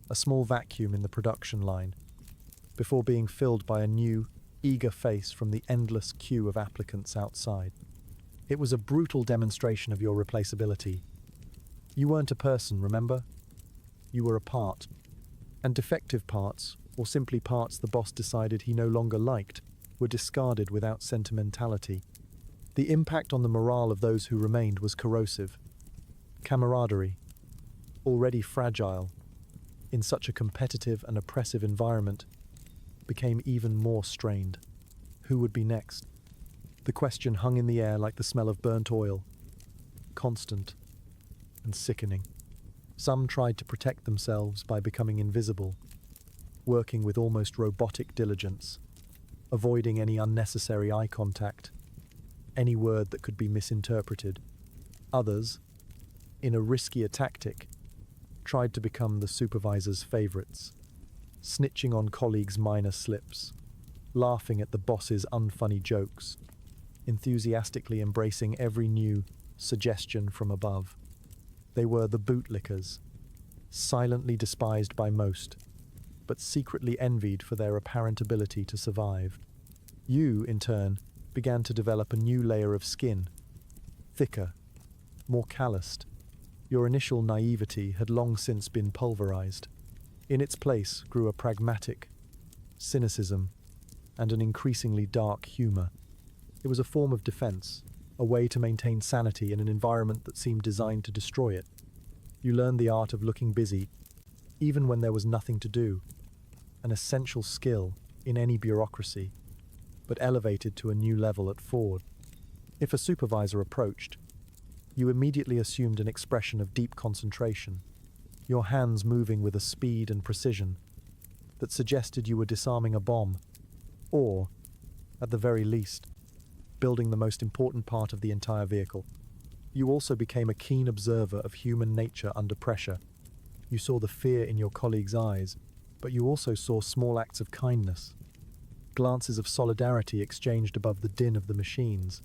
a small vacuum in the production line, before being filled by a new, eager face from the endless queue of applicants outside. It was a brutal demonstration of your replaceability. You weren't a person, remember? You were a part. And defective parts, or simply parts the boss decided he no longer liked, were discarded without sentimentality. The impact on the morale of those who remained was corrosive. Camaraderie, already fragile, in such a competitive and oppressive environment, became even more strained. Who would be next? The question hung in the air like the smell of burnt oil, constant and sickening. Some tried to protect themselves by becoming invisible, working with almost robotic diligence, avoiding any unnecessary eye contact, any word that could be misinterpreted. Others, in a riskier tactic, tried to become the supervisor's favorites, snitching on colleagues' minor slips, laughing at the boss's unfunny jokes, enthusiastically embracing every new suggestion from above. They were the bootlickers, silently despised by most, but secretly envied for their apparent ability to survive. You, in turn, began to develop a new layer of skin, thicker, more calloused. Your initial naivety had long since been pulverized. In its place grew a pragmatic cynicism and an increasingly dark humor. It was a form of defense, a way to maintain sanity in an environment that seemed designed to destroy it. You learned the art of looking busy, even when there was nothing to do, an essential skill in any bureaucracy, but elevated to a new level at Ford. If a supervisor approached, you immediately assumed an expression of deep concentration, your hands moving with a speed and precision that suggested you were disarming a bomb, or, at the very least, building the most important part of the entire vehicle. You also became a keen observer of human nature under pressure. You saw the fear in your colleagues' eyes, but you also saw small acts of kindness, glances of solidarity exchanged above the din of the machines,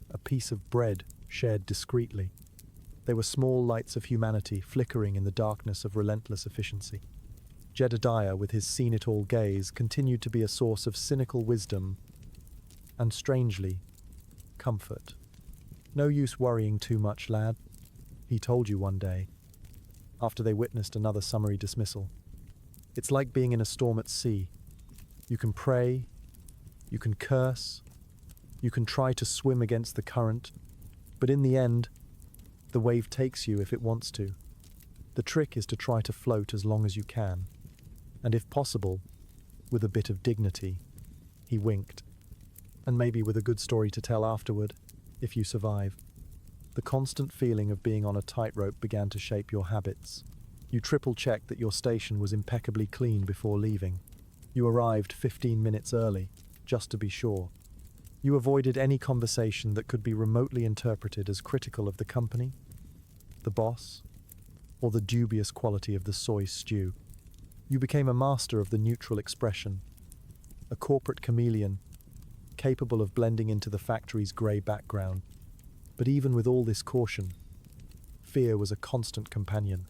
a piece of bread shared discreetly. They were small lights of humanity flickering in the darkness of relentless efficiency. Jedediah, with his seen-it-all gaze, continued to be a source of cynical wisdom and, strangely, comfort. "No use worrying too much, lad," he told you one day, after they witnessed another summary dismissal. "It's like being in a storm at sea. You can pray, you can curse, you can try to swim against the current, but in the end, the wave takes you if it wants to. The trick is to try to float as long as you can, and if possible, with a bit of dignity." He winked. "And maybe with a good story to tell afterward, if you survive." The constant feeling of being on a tightrope began to shape your habits. You triple-checked that your station was impeccably clean before leaving. You arrived 15 minutes early, just to be sure. You avoided any conversation that could be remotely interpreted as critical of the company, the boss, or the dubious quality of the soy stew. You became a master of the neutral expression, a corporate chameleon, capable of blending into the factory's grey background. But even with all this caution, fear was a constant companion.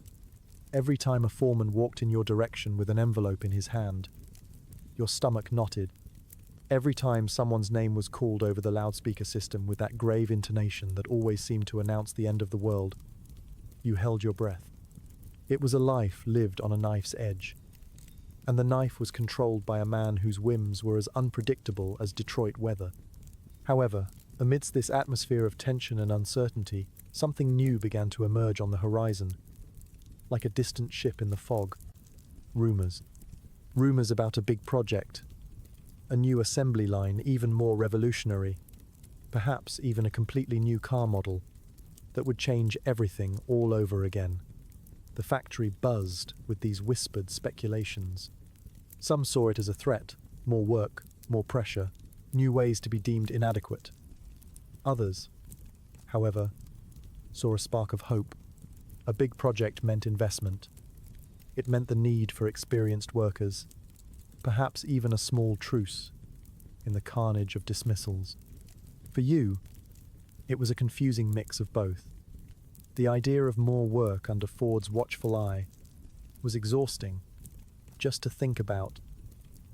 Every time a foreman walked in your direction with an envelope in his hand, your stomach knotted. Every time someone's name was called over the loudspeaker system with that grave intonation that always seemed to announce the end of the world, you held your breath. It was a life lived on a knife's edge, and the knife was controlled by a man whose whims were as unpredictable as Detroit weather. However, amidst this atmosphere of tension and uncertainty, something new began to emerge on the horizon, like a distant ship in the fog. Rumors. Rumors about a big project, a new assembly line even more revolutionary, perhaps even a completely new car model that would change everything all over again. The factory buzzed with these whispered speculations. Some saw it as a threat, more work, more pressure, new ways to be deemed inadequate. Others, however, saw a spark of hope. A big project meant investment. It meant the need for experienced workers, perhaps even a small truce in the carnage of dismissals. For you, it was a confusing mix of both. The idea of more work under Ford's watchful eye was exhausting, just to think about,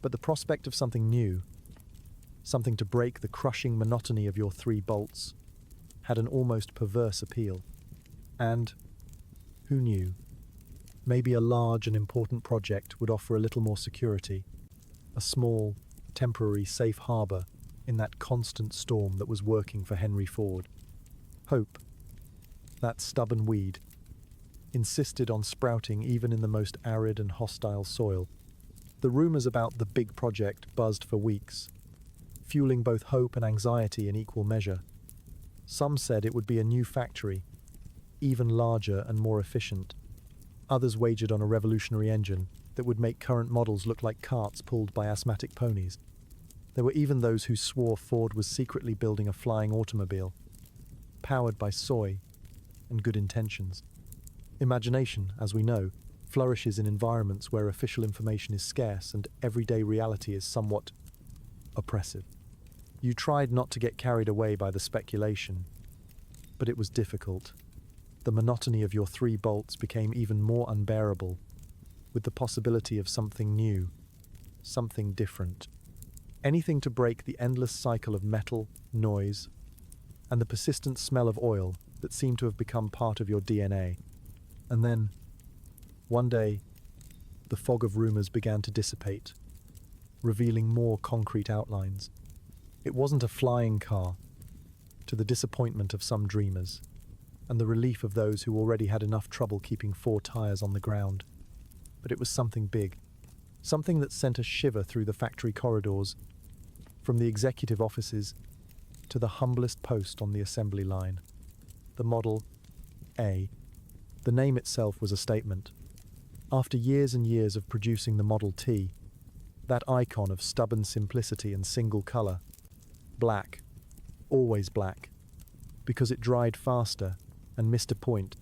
but the prospect of something new, something to break the crushing monotony of your 3 bolts, had an almost perverse appeal. And, who knew, maybe a large and important project would offer a little more security, a small, temporary safe harbor in that constant storm that was working for Henry Ford. Hope, that stubborn weed, insisted on sprouting even in the most arid and hostile soil. The rumors about the big project buzzed for weeks, fueling both hope and anxiety in equal measure. Some said it would be a new factory, even larger and more efficient. Others wagered on a revolutionary engine that would make current models look like carts pulled by asthmatic ponies. There were even those who swore Ford was secretly building a flying automobile, powered by soy and good intentions. Imagination, as we know, flourishes in environments where official information is scarce and everyday reality is somewhat oppressive. You tried not to get carried away by the speculation, but it was difficult. The monotony of your 3 bolts became even more unbearable, with the possibility of something new, something different. Anything to break the endless cycle of metal, noise, and the persistent smell of oil that seemed to have become part of your DNA. And then, one day, the fog of rumors began to dissipate, revealing more concrete outlines. It wasn't a flying car, to the disappointment of some dreamers, and the relief of those who already had enough trouble keeping 4 tires on the ground. But it was something big, something that sent a shiver through the factory corridors, from the executive offices to the humblest post on the assembly line. The Model A. The name itself was a statement. After years and years of producing the Model T, that icon of stubborn simplicity and single color, black, always black, because it dried faster and missed a point,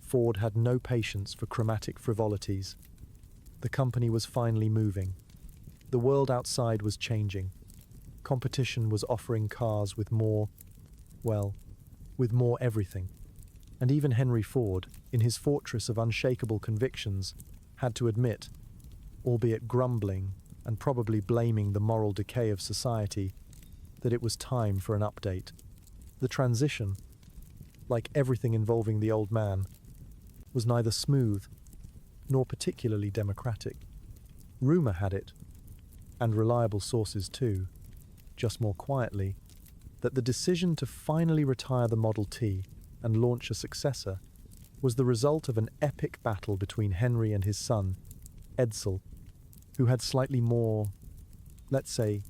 Ford had no patience for chromatic frivolities. The company was finally moving. The world outside was changing. Competition was offering cars with more, well, with more everything. And even Henry Ford, in his fortress of unshakable convictions, had to admit, albeit grumbling and probably blaming the moral decay of society, that it was time for an update. The transition, like everything involving the old man, was neither smooth nor particularly democratic. Rumor had it, and reliable sources too, just more quietly, that the decision to finally retire the Model T and launch a successor was the result of an epic battle between Henry and his son, Edsel, who had slightly more, let's say,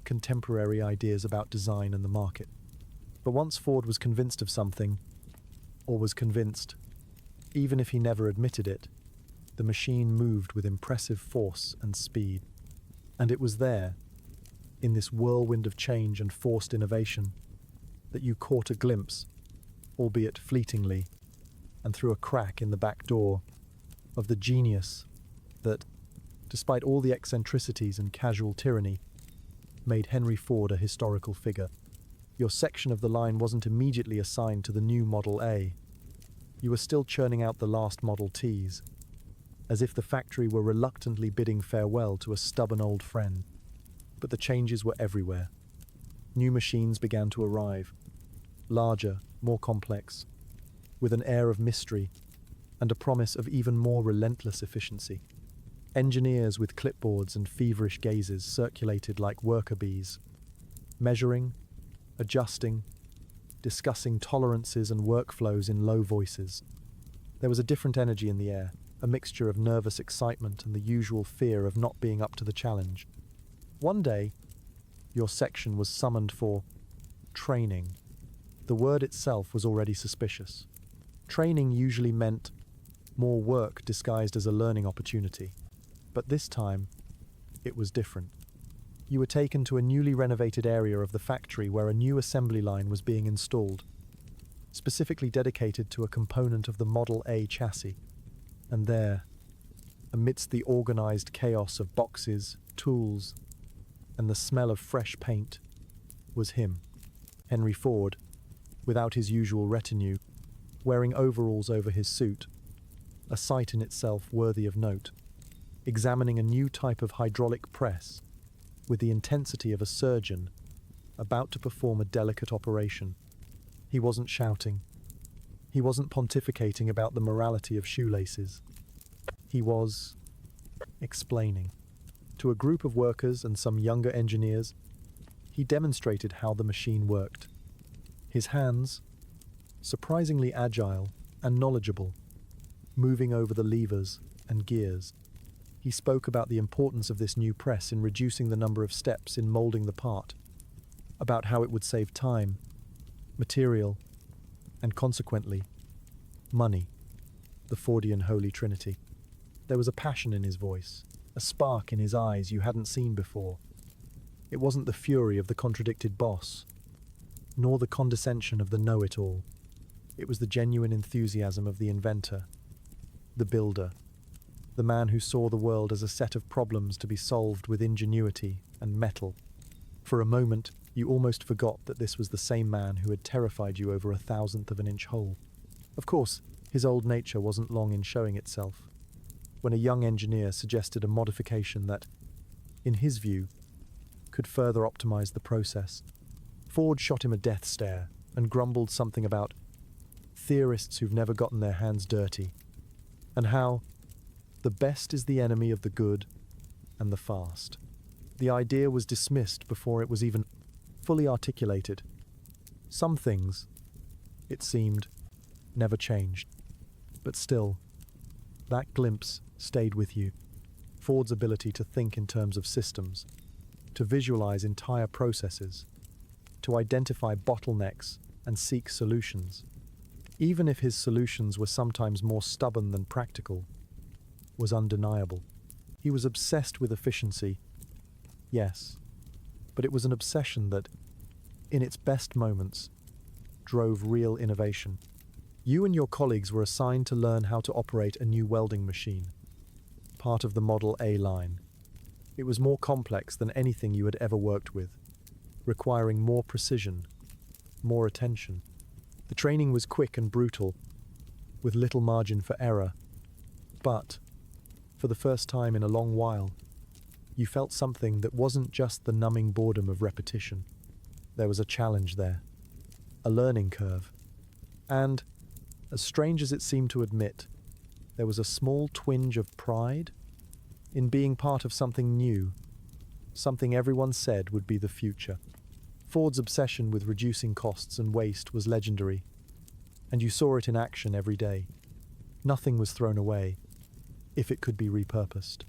contemporary ideas about design and the market. But once Ford was convinced of something, or was convinced, even if he never admitted it, the machine moved with impressive force and speed. And it was there, in this whirlwind of change and forced innovation, that you caught a glimpse, albeit fleetingly, and through a crack in the back door, of the genius that, despite all the eccentricities and casual tyranny, made Henry Ford a historical figure. Your section of the line wasn't immediately assigned to the new Model A. You were still churning out the last Model Ts, as if the factory were reluctantly bidding farewell to a stubborn old friend. But the changes were everywhere. New machines began to arrive, larger, more complex, with an air of mystery and a promise of even more relentless efficiency. Engineers with clipboards and feverish gazes circulated like worker bees, measuring, adjusting, discussing tolerances and workflows in low voices. There was a different energy in the air, a mixture of nervous excitement and the usual fear of not being up to the challenge. One day, your section was summoned for training. The word itself was already suspicious. Training usually meant more work disguised as a learning opportunity. But this time, it was different. You were taken to a newly renovated area of the factory where a new assembly line was being installed, specifically dedicated to a component of the Model A chassis. And there, amidst the organized chaos of boxes, tools, and the smell of fresh paint, was him, Henry Ford, without his usual retinue, wearing overalls over his suit, a sight in itself worthy of note, examining a new type of hydraulic press with the intensity of a surgeon about to perform a delicate operation. He wasn't shouting. He wasn't pontificating about the morality of shoelaces. He was explaining. To a group of workers and some younger engineers, he demonstrated how the machine worked. His hands, surprisingly agile and knowledgeable, moving over the levers and gears. He spoke about the importance of this new press in reducing the number of steps in molding the part, about how it would save time, material, and consequently, money, the Fordian Holy Trinity. There was a passion in his voice, a spark in his eyes you hadn't seen before. It wasn't the fury of the contradicted boss, nor the condescension of the know-it-all. It was the genuine enthusiasm of the inventor, the builder, the man who saw the world as a set of problems to be solved with ingenuity and metal. For a moment, you almost forgot that this was the same man who had terrified you over a thousandth of an inch hole. Of course, his old nature wasn't long in showing itself, when a young engineer suggested a modification that, in his view, could further optimize the process. Ford shot him a death stare and grumbled something about theorists who've never gotten their hands dirty, and how the best is the enemy of the good and the fast. The idea was dismissed before it was even fully articulated. Some things, it seemed, never changed. But still, that glimpse stayed with you. Ford's ability to think in terms of systems, to visualize entire processes, to identify bottlenecks and seek solutions, even if his solutions were sometimes more stubborn than practical, was undeniable. He was obsessed with efficiency, yes, but it was an obsession that, in its best moments, drove real innovation. You and your colleagues were assigned to learn how to operate a new welding machine, part of the Model A line. It was more complex than anything you had ever worked with, requiring more precision, more attention. The training was quick and brutal, with little margin for error, but, for the first time in a long while, you felt something that wasn't just the numbing boredom of repetition. There was a challenge there, a learning curve, and, as strange as it seemed to admit, there was a small twinge of pride in being part of something new, something everyone said would be the future. Ford's obsession with reducing costs and waste was legendary, and you saw it in action every day. Nothing was thrown away, if it could be repurposed.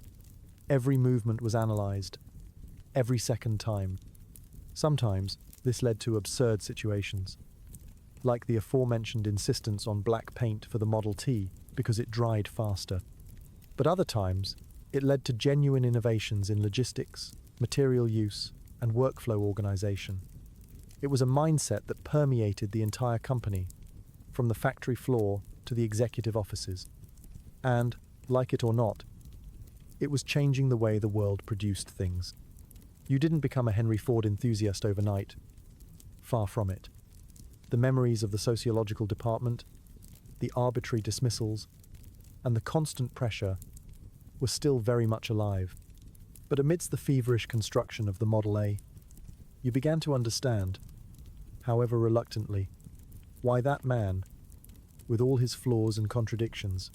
Every movement was analyzed, every second timed. Sometimes this led to absurd situations, like the aforementioned insistence on black paint for the Model T because it dried faster. But other times, it led to genuine innovations in logistics, material use, and workflow organization. It was a mindset that permeated the entire company, from the factory floor to the executive offices. And, like it or not, it was changing the way the world produced things. You didn't become a Henry Ford enthusiast overnight. Far from it. The memories of the sociological department, the arbitrary dismissals, and the constant pressure were still very much alive. But amidst the feverish construction of the Model A, you began to understand, however reluctantly, why that man, with all his flaws and contradictions,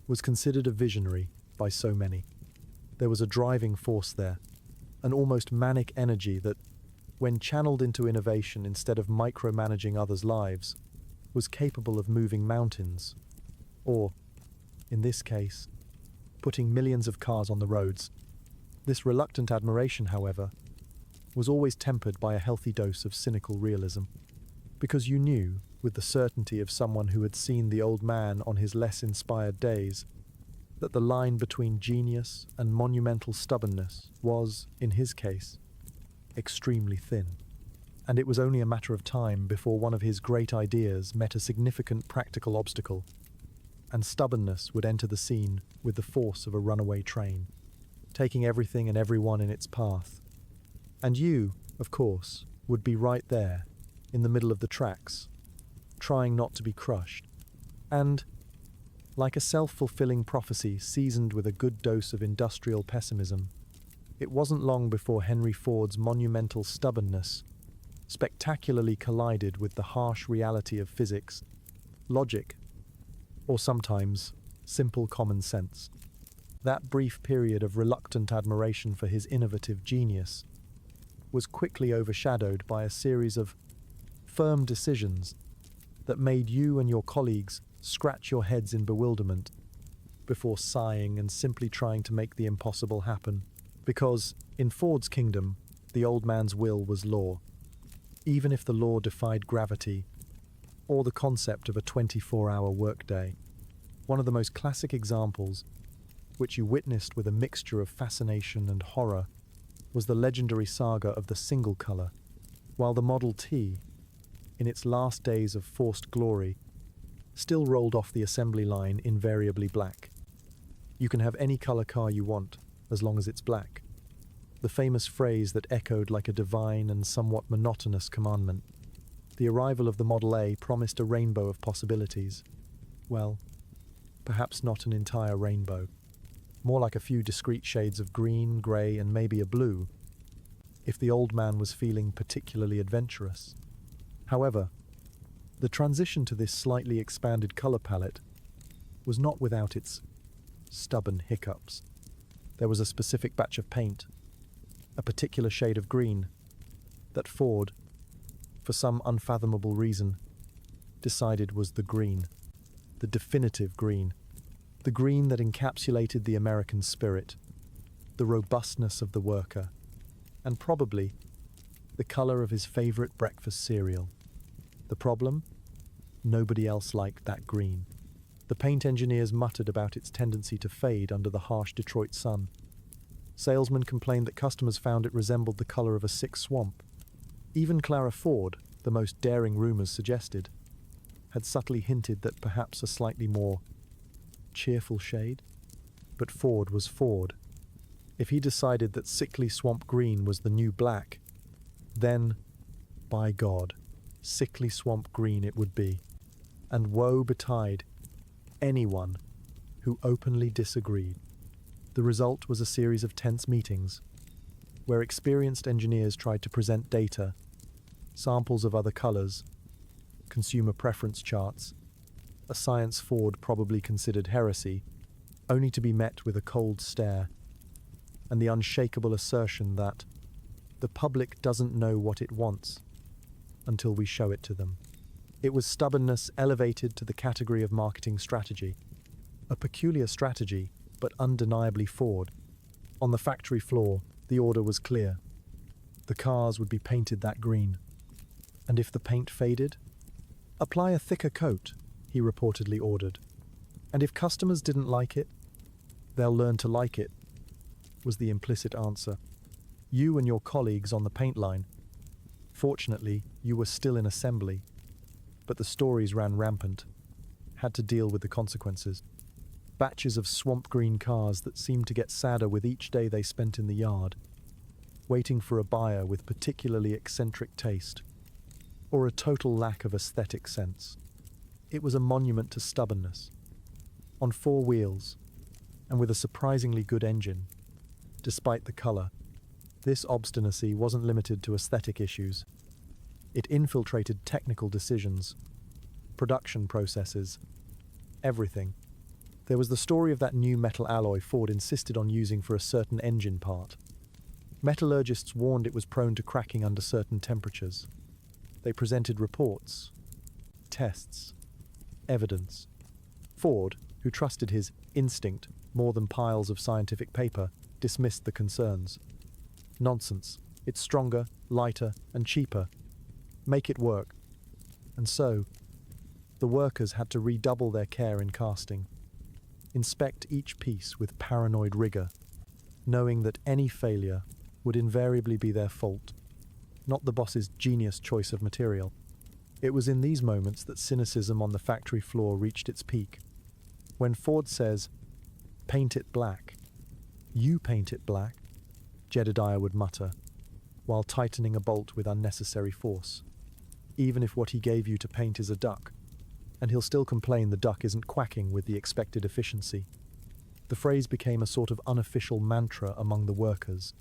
was considered a visionary by so many. There was a driving force there, an almost manic energy that, when channeled into innovation instead of micromanaging others' lives, was capable of moving mountains, or, in this case, putting millions of cars on the roads. This reluctant admiration, however, was always tempered by a healthy dose of cynical realism, because you knew, with the certainty of someone who had seen the old man on his less inspired days, that the line between genius and monumental stubbornness was, in his case, extremely thin. And it was only a matter of time before one of his great ideas met a significant practical obstacle, and stubbornness would enter the scene with the force of a runaway train, taking everything and everyone in its path. And you, of course, would be right there, in the middle of the tracks, trying not to be crushed. And, like a self-fulfilling prophecy seasoned with a good dose of industrial pessimism, it wasn't long before Henry Ford's monumental stubbornness spectacularly collided with the harsh reality of physics, logic, or sometimes simple common sense. That brief period of reluctant admiration for his innovative genius was quickly overshadowed by a series of firm decisions that made you and your colleagues scratch your heads in bewilderment. before sighing and simply trying to make the impossible happen. Because, in Ford's kingdom, the old man's will was law, even if the law defied gravity or the concept of a 24-hour workday. One of the most classic examples, which you witnessed with a mixture of fascination and horror, was the legendary saga of the single color. While the Model T, in its last days of forced glory, still rolled off the assembly line invariably black. You can have any color car you want, as long as it's black. The famous phrase that echoed like a divine and somewhat monotonous commandment. The arrival of the Model A promised a rainbow of possibilities. Well, perhaps not an entire rainbow. More like a few discrete shades of green, grey, and maybe a blue, if the old man was feeling particularly adventurous. However, the transition to this slightly expanded color palette was not without its stubborn hiccups. There was a specific batch of paint, a particular shade of green, that Ford, for some unfathomable reason, decided was the green, the definitive green, the green that encapsulated the American spirit, the robustness of the worker, and probably the color of his favorite breakfast cereal. The problem? Nobody else liked that green. The paint engineers muttered about its tendency to fade under the harsh Detroit sun. Salesmen complained that customers found it resembled the color of a sick swamp. Even Clara Ford, the most daring rumors suggested, had subtly hinted that perhaps a slightly more cheerful shade. But Ford was Ford. If he decided that sickly swamp green was the new black, then, by God, sickly swamp green it would be. And woe betide anyone who openly disagreed. The result was a series of tense meetings, where experienced engineers tried to present data, samples of other colors, consumer preference charts, a science Ford probably considered heresy, only to be met with a cold stare and the unshakable assertion that the public doesn't know what it wants until we show it to them. It was stubbornness elevated to the category of marketing strategy. A peculiar strategy, but undeniably Ford. On the factory floor, the order was clear. The cars would be painted that green. And if the paint faded, apply a thicker coat, he reportedly ordered. And if customers didn't like it, they'll learn to like it, was the implicit answer. You and your colleagues on the paint line. Fortunately, you were still in assembly, but the stories ran rampant, had to deal with the consequences. Batches of swamp green cars that seemed to get sadder with each day they spent in the yard, waiting for a buyer with particularly eccentric taste, or a total lack of aesthetic sense. It was a monument to stubbornness. On 4 wheels, and with a surprisingly good engine, despite the color, this obstinacy wasn't limited to aesthetic issues. It infiltrated technical decisions, production processes, everything. There was the story of that new metal alloy Ford insisted on using for a certain engine part. Metallurgists warned it was prone to cracking under certain temperatures. They presented reports, tests, evidence. Ford, who trusted his instinct more than piles of scientific paper, dismissed the concerns. Nonsense. It's stronger, lighter, and cheaper. Make it work. And so, the workers had to redouble their care in casting. Inspect each piece with paranoid rigor, knowing that any failure would invariably be their fault, not the boss's genius choice of material. It was in these moments that cynicism on the factory floor reached its peak. When Ford says, "Paint it black," "You paint it black," Jedediah would mutter, while tightening a bolt with unnecessary force. Even if what he gave you to paint is a duck, and he'll still complain the duck isn't quacking with the expected efficiency. The phrase became a sort of unofficial mantra among the workers,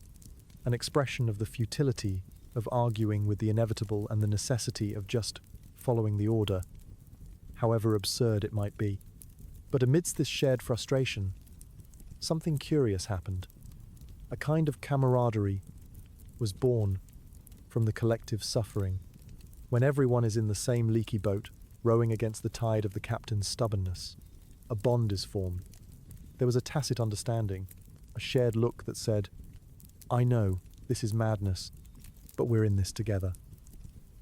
an expression of the futility of arguing with the inevitable and the necessity of just following the order, however absurd it might be. But amidst this shared frustration, something curious happened. A kind of camaraderie was born from the collective suffering. When everyone is in the same leaky boat, rowing against the tide of the captain's stubbornness, a bond is formed. There was a tacit understanding, a shared look that said, "I know, this is madness, but we're in this together."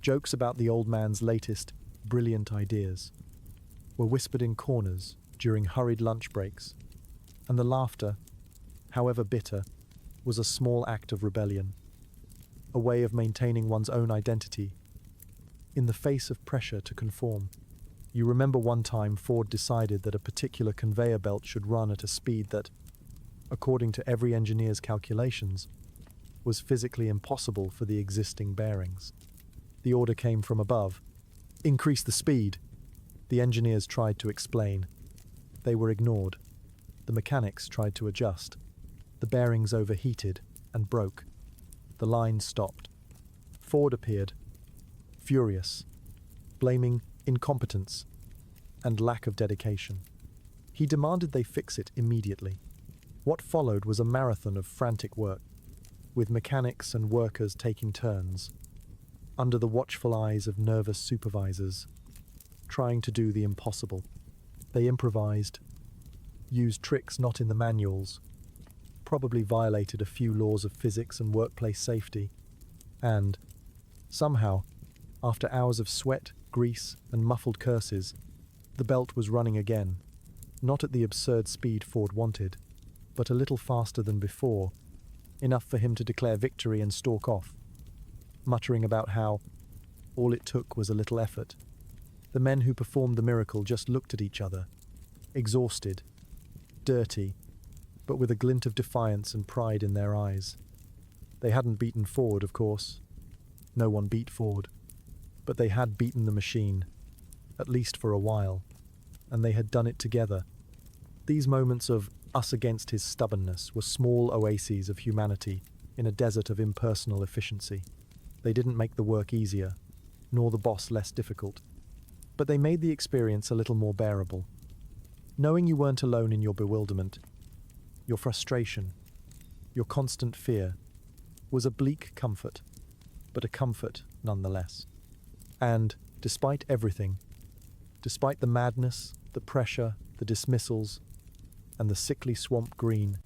Jokes about the old man's latest, brilliant ideas were whispered in corners during hurried lunch breaks, and the laughter, however bitter, was a small act of rebellion, a way of maintaining one's own identity in the face of pressure to conform. You remember one time Ford decided that a particular conveyor belt should run at a speed that, according to every engineer's calculations, was physically impossible for the existing bearings. The order came from above: "Increase the speed." The engineers tried to explain. They were ignored. The mechanics tried to adjust. The bearings overheated and broke. The line stopped. Ford appeared, furious, blaming incompetence and lack of dedication. He demanded they fix it immediately. What followed was a marathon of frantic work, with mechanics and workers taking turns, under the watchful eyes of nervous supervisors, trying to do the impossible. They improvised, used tricks not in the manuals, probably violated a few laws of physics and workplace safety, and, somehow, after hours of sweat, grease, and muffled curses, the belt was running again, not at the absurd speed Ford wanted, but a little faster than before, enough for him to declare victory and stalk off, muttering about how all it took was a little effort. The men who performed the miracle just looked at each other, exhausted, dirty, but with a glint of defiance and pride in their eyes. They hadn't beaten Ford, of course. No one beat Ford. But they had beaten the machine, at least for a while, and they had done it together. These moments of us against his stubbornness were small oases of humanity in a desert of impersonal efficiency. They didn't make the work easier, nor the boss less difficult, but they made the experience a little more bearable. Knowing you weren't alone in your bewilderment, your frustration, your constant fear, was a bleak comfort, but a comfort nonetheless. And, despite everything, despite the madness, the pressure, the dismissals, and the sickly swamp green,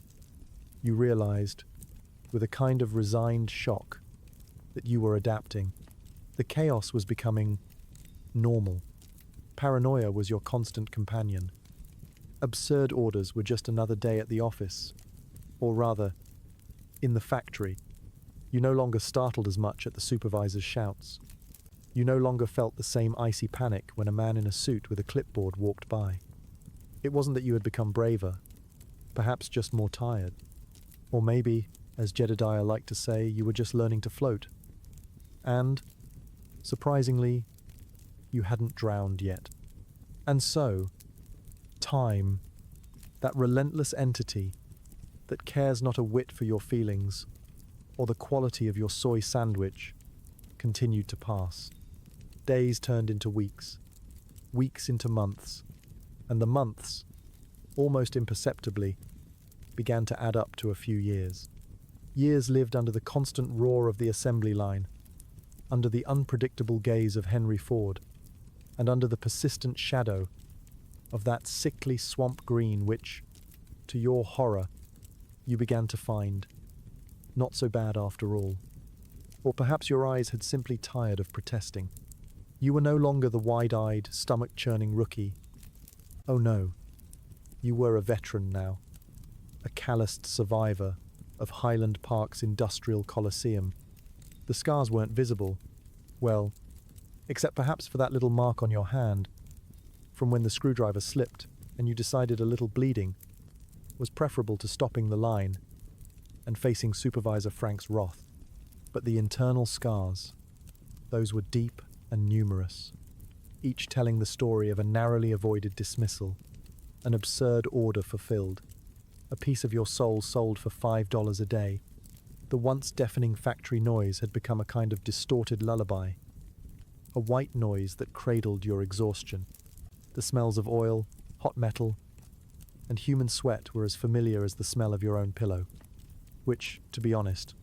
you realized, with a kind of resigned shock, that you were adapting. The chaos was becoming normal. Paranoia was your constant companion. Absurd orders were just another day at the office, or rather, in the factory. You no longer startled as much at the supervisor's shouts. You no longer felt the same icy panic when a man in a suit with a clipboard walked by. It wasn't that you had become braver, perhaps just more tired. Or maybe, as Jedediah liked to say, you were just learning to float. And, surprisingly, you hadn't drowned yet. And so, time, that relentless entity that cares not a whit for your feelings or the quality of your soy sandwich, continued to pass. Days turned into weeks, weeks into months, and the months, almost imperceptibly, began to add up to a few years. Years lived under the constant roar of the assembly line, under the unpredictable gaze of Henry Ford, and under the persistent shadow of that sickly swamp green which, to your horror, you began to find not so bad after all. Or perhaps your eyes had simply tired of protesting. You were no longer the wide-eyed, stomach-churning rookie. Oh no, you were a veteran now, a calloused survivor of Highland Park's industrial coliseum. The scars weren't visible, well, except perhaps for that little mark on your hand, from when the screwdriver slipped and you decided a little bleeding was preferable to stopping the line and facing Supervisor Frank's wrath. But the internal scars, those were deep and numerous, each telling the story of a narrowly avoided dismissal, an absurd order fulfilled, a piece of your soul sold for $5 a day. The once deafening factory noise had become a kind of distorted lullaby, a white noise that cradled your exhaustion. The smells of oil, hot metal, and human sweat were as familiar as the smell of your own pillow, which, to be honest,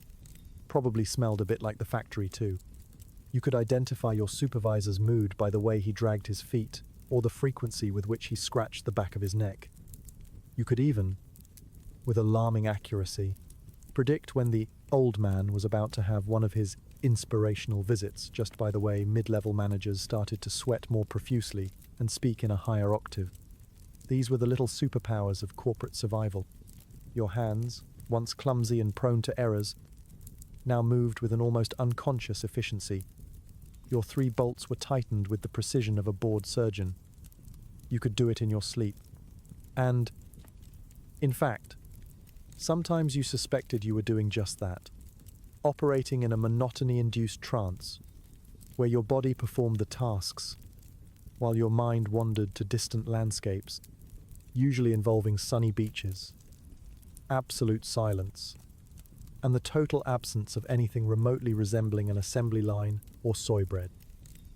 probably smelled a bit like the factory too. You could identify your supervisor's mood by the way he dragged his feet or the frequency with which he scratched the back of his neck. You could even, with alarming accuracy, predict when the old man was about to have one of his inspirational visits, just by the way mid-level managers started to sweat more profusely and speak in a higher octave. These were the little superpowers of corporate survival. Your hands, once clumsy and prone to errors, now moved with an almost unconscious efficiency. Your 3 bolts were tightened with the precision of a bored surgeon. You could do it in your sleep. And, in fact, sometimes you suspected you were doing just that, operating in a monotony-induced trance, where your body performed the tasks, while your mind wandered to distant landscapes, usually involving sunny beaches, absolute silence, and the total absence of anything remotely resembling an assembly line or soy bread.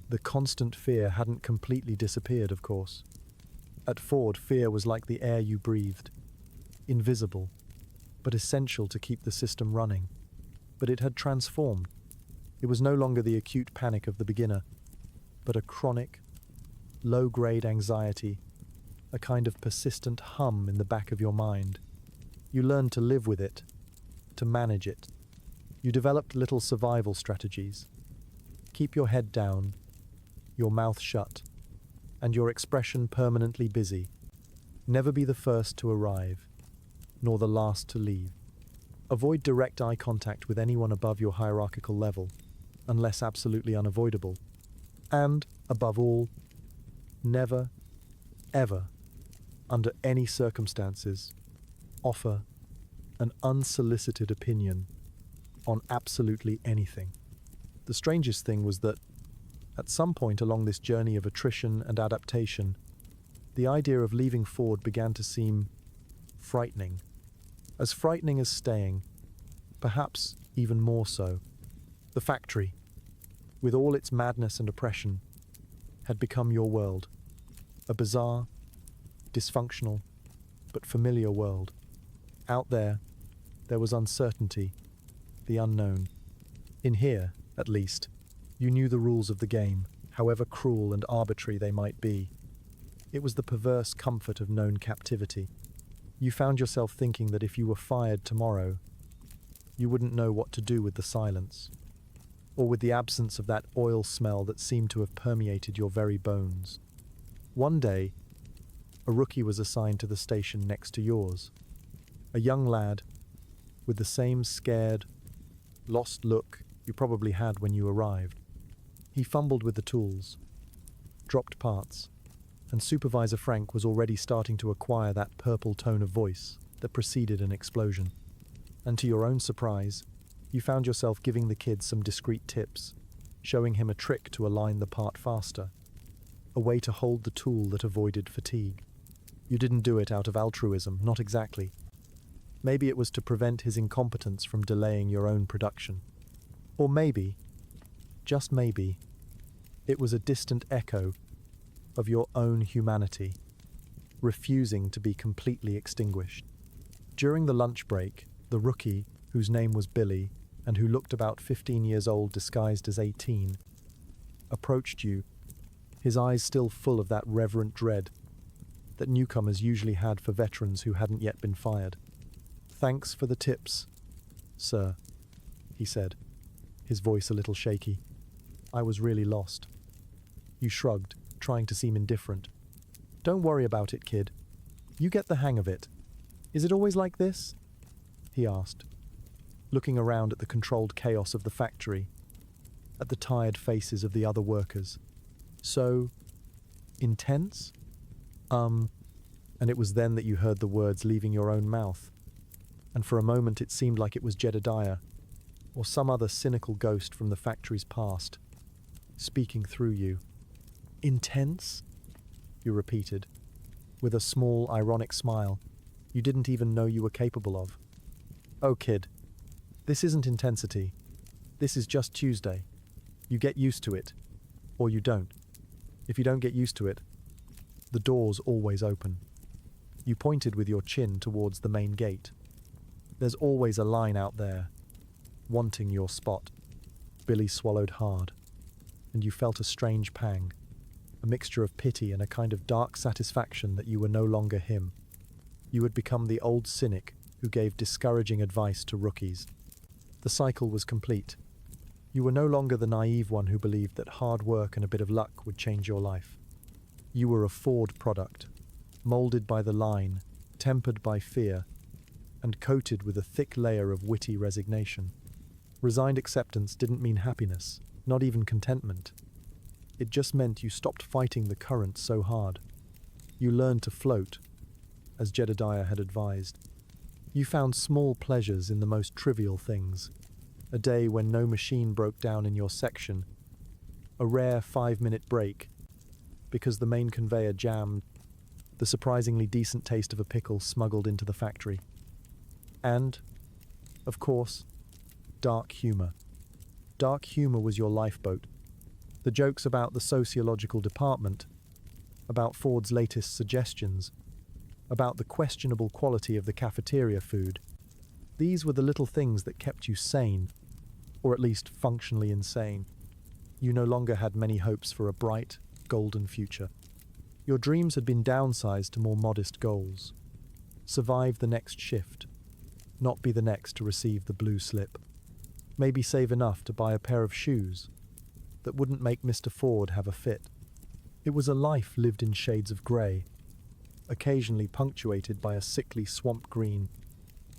The constant fear hadn't completely disappeared, of course. At Ford, fear was like the air you breathed, invisible, but essential to keep the system running. But it had transformed. It was no longer the acute panic of the beginner, but a chronic, low-grade anxiety, a kind of persistent hum in the back of your mind. You learned to live with it, to manage it. You developed little survival strategies. Keep your head down, your mouth shut, and your expression permanently busy. Never be the first to arrive, nor the last to leave. Avoid direct eye contact with anyone above your hierarchical level, unless absolutely unavoidable. And, above all, never, ever, under any circumstances, offer an unsolicited opinion on absolutely anything. The strangest thing was that, at some point along this journey of attrition and adaptation, the idea of leaving Ford began to seem frightening. As frightening as staying, perhaps even more so. The factory, with all its madness and oppression, had become your world. A bizarre, dysfunctional, but familiar world. Out there was uncertainty, the unknown. In here, at least, you knew the rules of the game, however cruel and arbitrary they might be. It was the perverse comfort of known captivity. You found yourself thinking that if you were fired tomorrow, you wouldn't know what to do with the silence, or with the absence of that oil smell that seemed to have permeated your very bones. One day, a rookie was assigned to the station next to yours. A young lad, with the same scared, lost look you probably had when you arrived. He fumbled with the tools, dropped parts, and Supervisor Frank was already starting to acquire that purple tone of voice that preceded an explosion. And to your own surprise, you found yourself giving the kid some discreet tips, showing him a trick to align the part faster, a way to hold the tool that avoided fatigue. You didn't do it out of altruism, not exactly. Maybe it was to prevent his incompetence from delaying your own production. Or maybe, just maybe, it was a distant echo of your own humanity, refusing to be completely extinguished. During the lunch break, the rookie, whose name was Billy, and who looked about 15 years old disguised as 18, approached you, his eyes still full of that reverent dread that newcomers usually had for veterans who hadn't yet been fired. "Thanks for the tips, sir," he said, his voice a little shaky. "I was really lost." You shrugged, trying to seem indifferent. "Don't worry about it, kid. You get the hang of it. Is it always like this?" he asked, looking around at the controlled chaos of the factory, at the tired faces of the other workers. "So, intense?" And it was then that you heard the words leaving your own mouth. And for a moment it seemed like it was Jedediah, or some other cynical ghost from the factory's past, speaking through you. "Intense?" you repeated, with a small, ironic smile you didn't even know you were capable of. "Oh, kid, this isn't intensity. This is just Tuesday. You get used to it, or you don't. If you don't get used to it, the door's always open." You pointed with your chin towards the main gate. "There's always a line out there, wanting your spot." Billy swallowed hard, and you felt a strange pang, a mixture of pity and a kind of dark satisfaction that you were no longer him. You had become the old cynic who gave discouraging advice to rookies. The cycle was complete. You were no longer the naive one who believed that hard work and a bit of luck would change your life. You were a Ford product, molded by the line, tempered by fear, and coated with a thick layer of witty resignation. Resigned acceptance didn't mean happiness, not even contentment. It just meant you stopped fighting the current so hard. You learned to float, as Jedediah had advised. You found small pleasures in the most trivial things. A day when no machine broke down in your section. A rare 5-minute break because the main conveyor jammed. The surprisingly decent taste of a pickle smuggled into the factory. And, of course, dark humor. Dark humor was your lifeboat. The jokes about the sociological department, about Ford's latest suggestions, about the questionable quality of the cafeteria food. These were the little things that kept you sane, or at least functionally insane. You no longer had many hopes for a bright, golden future. Your dreams had been downsized to more modest goals. Survive the next shift, not be the next to receive the blue slip. Maybe save enough to buy a pair of shoes that wouldn't make Mr. Ford have a fit. It was a life lived in shades of grey, occasionally punctuated by a sickly swamp green.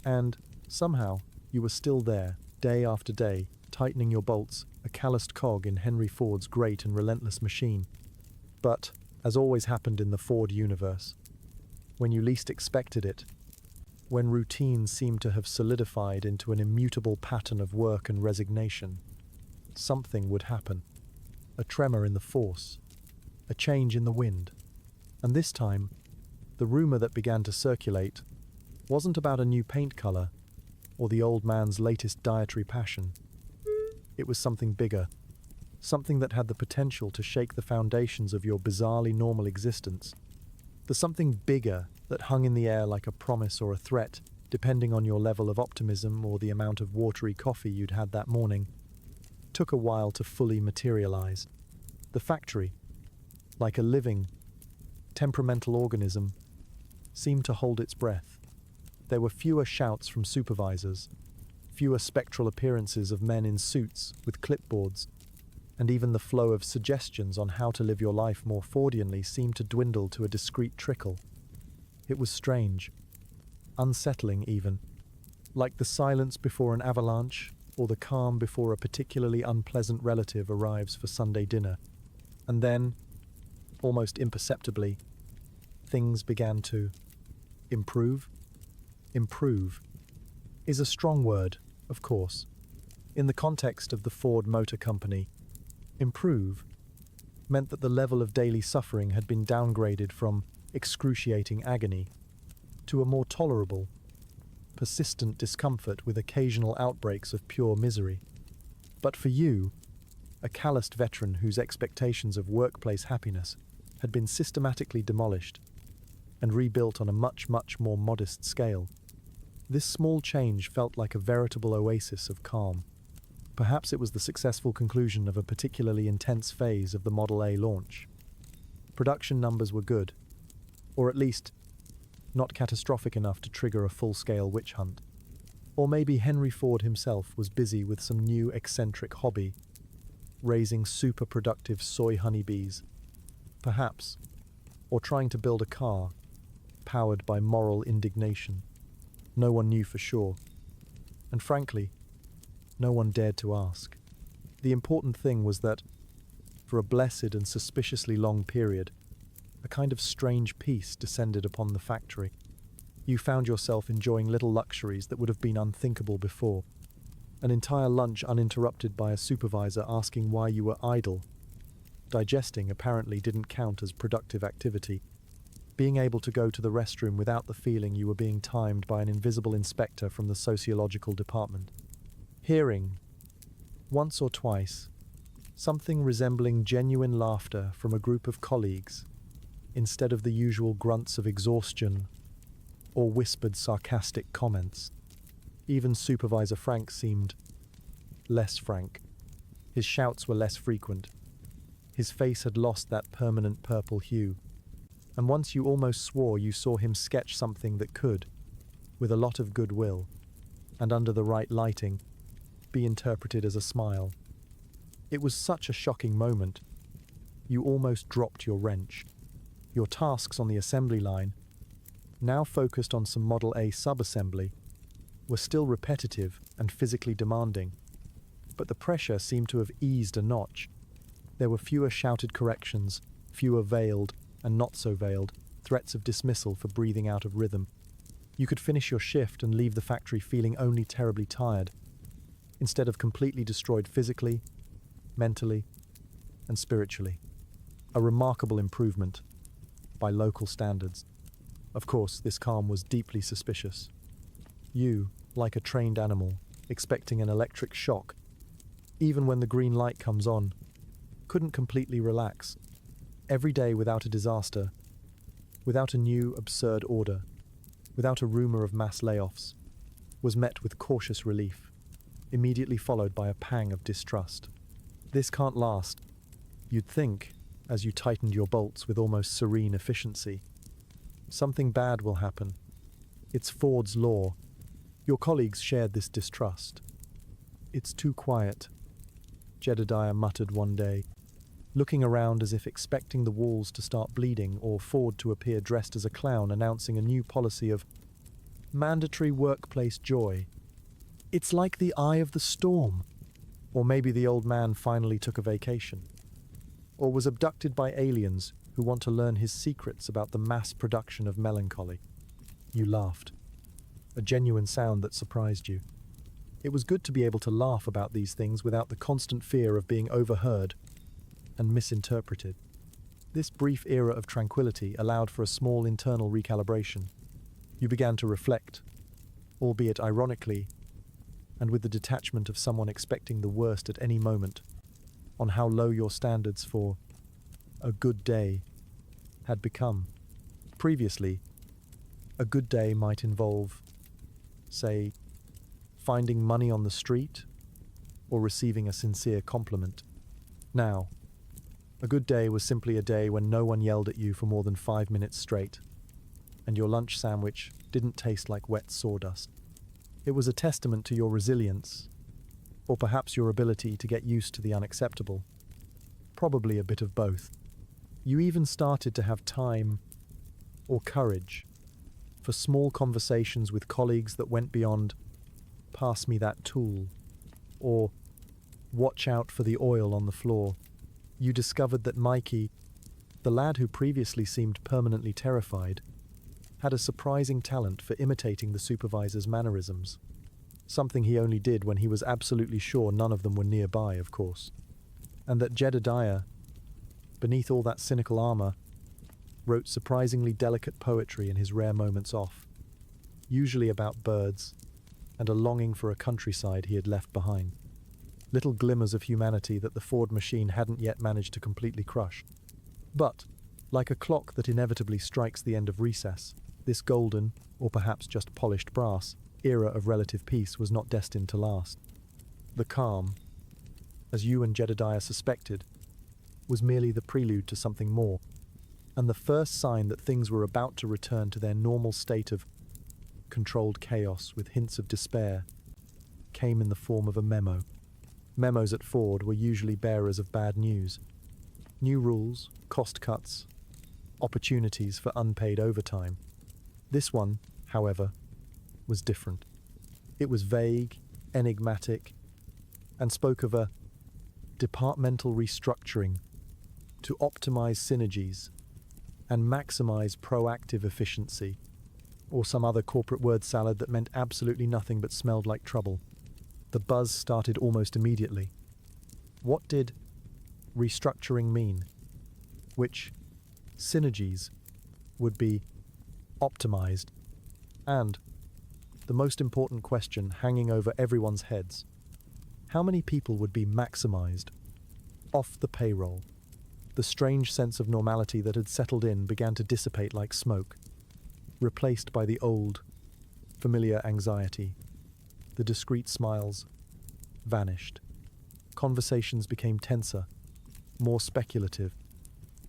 And, somehow, you were still there, day after day, tightening your bolts, a calloused cog in Henry Ford's great and relentless machine. But, as always happened in the Ford universe, when you least expected it, when routine seemed to have solidified into an immutable pattern of work and resignation, something would happen. A tremor in the force, a change in the wind. And this time, the rumor that began to circulate wasn't about a new paint color or the old man's latest dietary passion. It was something bigger, something that had the potential to shake the foundations of your bizarrely normal existence. The something bigger that hung in the air like a promise or a threat, depending on your level of optimism or the amount of watery coffee you'd had that morning, took a while to fully materialize. The factory, like a living, temperamental organism, seemed to hold its breath. There were fewer shouts from supervisors, fewer spectral appearances of men in suits with clipboards, and even the flow of suggestions on how to live your life more Fordianly seemed to dwindle to a discreet trickle. It was strange, unsettling even, like the silence before an avalanche or the calm before a particularly unpleasant relative arrives for Sunday dinner. And then, almost imperceptibly, things began to improve. Improve is a strong word, of course. In the context of the Ford Motor Company, improve meant that the level of daily suffering had been downgraded from excruciating agony to a more tolerable, persistent discomfort with occasional outbreaks of pure misery. But for you, a calloused veteran whose expectations of workplace happiness had been systematically demolished and rebuilt on a much more modest scale, this small change felt like a veritable oasis of calm. Perhaps it was the successful conclusion of a particularly intense phase of the Model A launch. Production numbers were good, or at least not catastrophic enough to trigger a full-scale witch hunt. Or maybe Henry Ford himself was busy with some new eccentric hobby, raising super-productive soy honeybees, perhaps, or trying to build a car powered by moral indignation. No one knew for sure, and frankly, no one dared to ask. The important thing was that, for a blessed and suspiciously long period, a kind of strange peace descended upon the factory. You found yourself enjoying little luxuries that would have been unthinkable before. An entire lunch uninterrupted by a supervisor asking why you were idle. Digesting apparently didn't count as productive activity. Being able to go to the restroom without the feeling you were being timed by an invisible inspector from the sociological department. Hearing, once or twice, something resembling genuine laughter from a group of colleagues, instead of the usual grunts of exhaustion or whispered sarcastic comments. Even Supervisor Frank seemed less frank. His shouts were less frequent. His face had lost that permanent purple hue. And once you almost swore you saw him sketch something that could, with a lot of goodwill, and under the right lighting, be interpreted as a smile. It was such a shocking moment. You almost dropped your wrench. Your tasks on the assembly line, now focused on some Model A sub-assembly, were still repetitive and physically demanding. But the pressure seemed to have eased a notch. There were fewer shouted corrections, fewer veiled and not so veiled threats of dismissal for breathing out of rhythm. You could finish your shift and leave the factory feeling only terribly tired, instead of completely destroyed physically, mentally, and spiritually. A remarkable improvement by local standards. Of course, this calm was deeply suspicious. You, like a trained animal, expecting an electric shock, even when the green light comes on, couldn't completely relax. Every day without a disaster, without a new absurd order, without a rumor of mass layoffs, was met with cautious relief, immediately followed by a pang of distrust. This can't last, you'd think, as you tightened your bolts with almost serene efficiency. Something bad will happen. It's Ford's law. Your colleagues shared this distrust. It's too quiet, Jedediah muttered one day, looking around as if expecting the walls to start bleeding or Ford to appear dressed as a clown announcing a new policy of mandatory workplace joy. It's like the eye of the storm. Or maybe the old man finally took a vacation. Or was abducted by aliens who want to learn his secrets about the mass production of melancholy. You laughed. A genuine sound that surprised you. It was good to be able to laugh about these things without the constant fear of being overheard and misinterpreted. This brief era of tranquility allowed for a small internal recalibration. You began to reflect, albeit ironically, and with the detachment of someone expecting the worst at any moment, on how low your standards for a good day had become. Previously, a good day might involve, say, finding money on the street or receiving a sincere compliment. Now, a good day was simply a day when no one yelled at you for more than 5 minutes straight, and your lunch sandwich didn't taste like wet sawdust. It was a testament to your resilience, or perhaps your ability to get used to the unacceptable. Probably a bit of both. You even started to have time, or courage, for small conversations with colleagues that went beyond, "Pass me that tool," or "Watch out for the oil on the floor." You discovered that Mikey, the lad who previously seemed permanently terrified, had a surprising talent for imitating the supervisor's mannerisms. Something he only did when he was absolutely sure none of them were nearby, of course. And that Jedediah, beneath all that cynical armor, wrote surprisingly delicate poetry in his rare moments off, usually about birds and a longing for a countryside he had left behind. Little glimmers of humanity that the Ford machine hadn't yet managed to completely crush. But, like a clock that inevitably strikes the end of recess, this golden, or perhaps just polished brass, era of relative peace was not destined to last. The calm, as you and Jedediah suspected, was merely the prelude to something more, and the first sign that things were about to return to their normal state of controlled chaos with hints of despair came in the form of a memo. Memos at Ford were usually bearers of bad news. New rules, cost cuts, opportunities for unpaid overtime. This one, however, was different. It was vague, enigmatic, and spoke of a departmental restructuring to optimize synergies and maximize proactive efficiency, or some other corporate word salad that meant absolutely nothing but smelled like trouble. The buzz started almost immediately. What did restructuring mean? Which synergies would be optimized? And the most important question hanging over everyone's heads, how many people would be maximized off the payroll? The strange sense of normality that had settled in began to dissipate like smoke, replaced by the old, familiar anxiety. The discreet smiles vanished. Conversations became tenser, more speculative.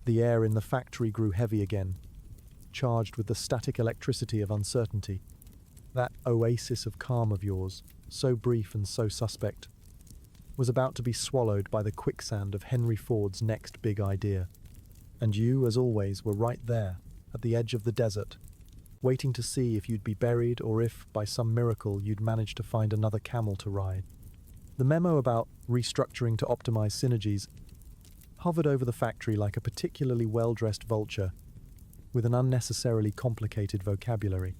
The air in the factory grew heavy again, charged with the static electricity of uncertainty. That oasis of calm of yours, so brief and so suspect, was about to be swallowed by the quicksand of Henry Ford's next big idea. And you, as always, were right there, at the edge of the desert, waiting to see if you'd be buried or if, by some miracle, you'd manage to find another camel to ride. The memo about restructuring to optimize synergies hovered over the factory like a particularly well-dressed vulture with an unnecessarily complicated vocabulary.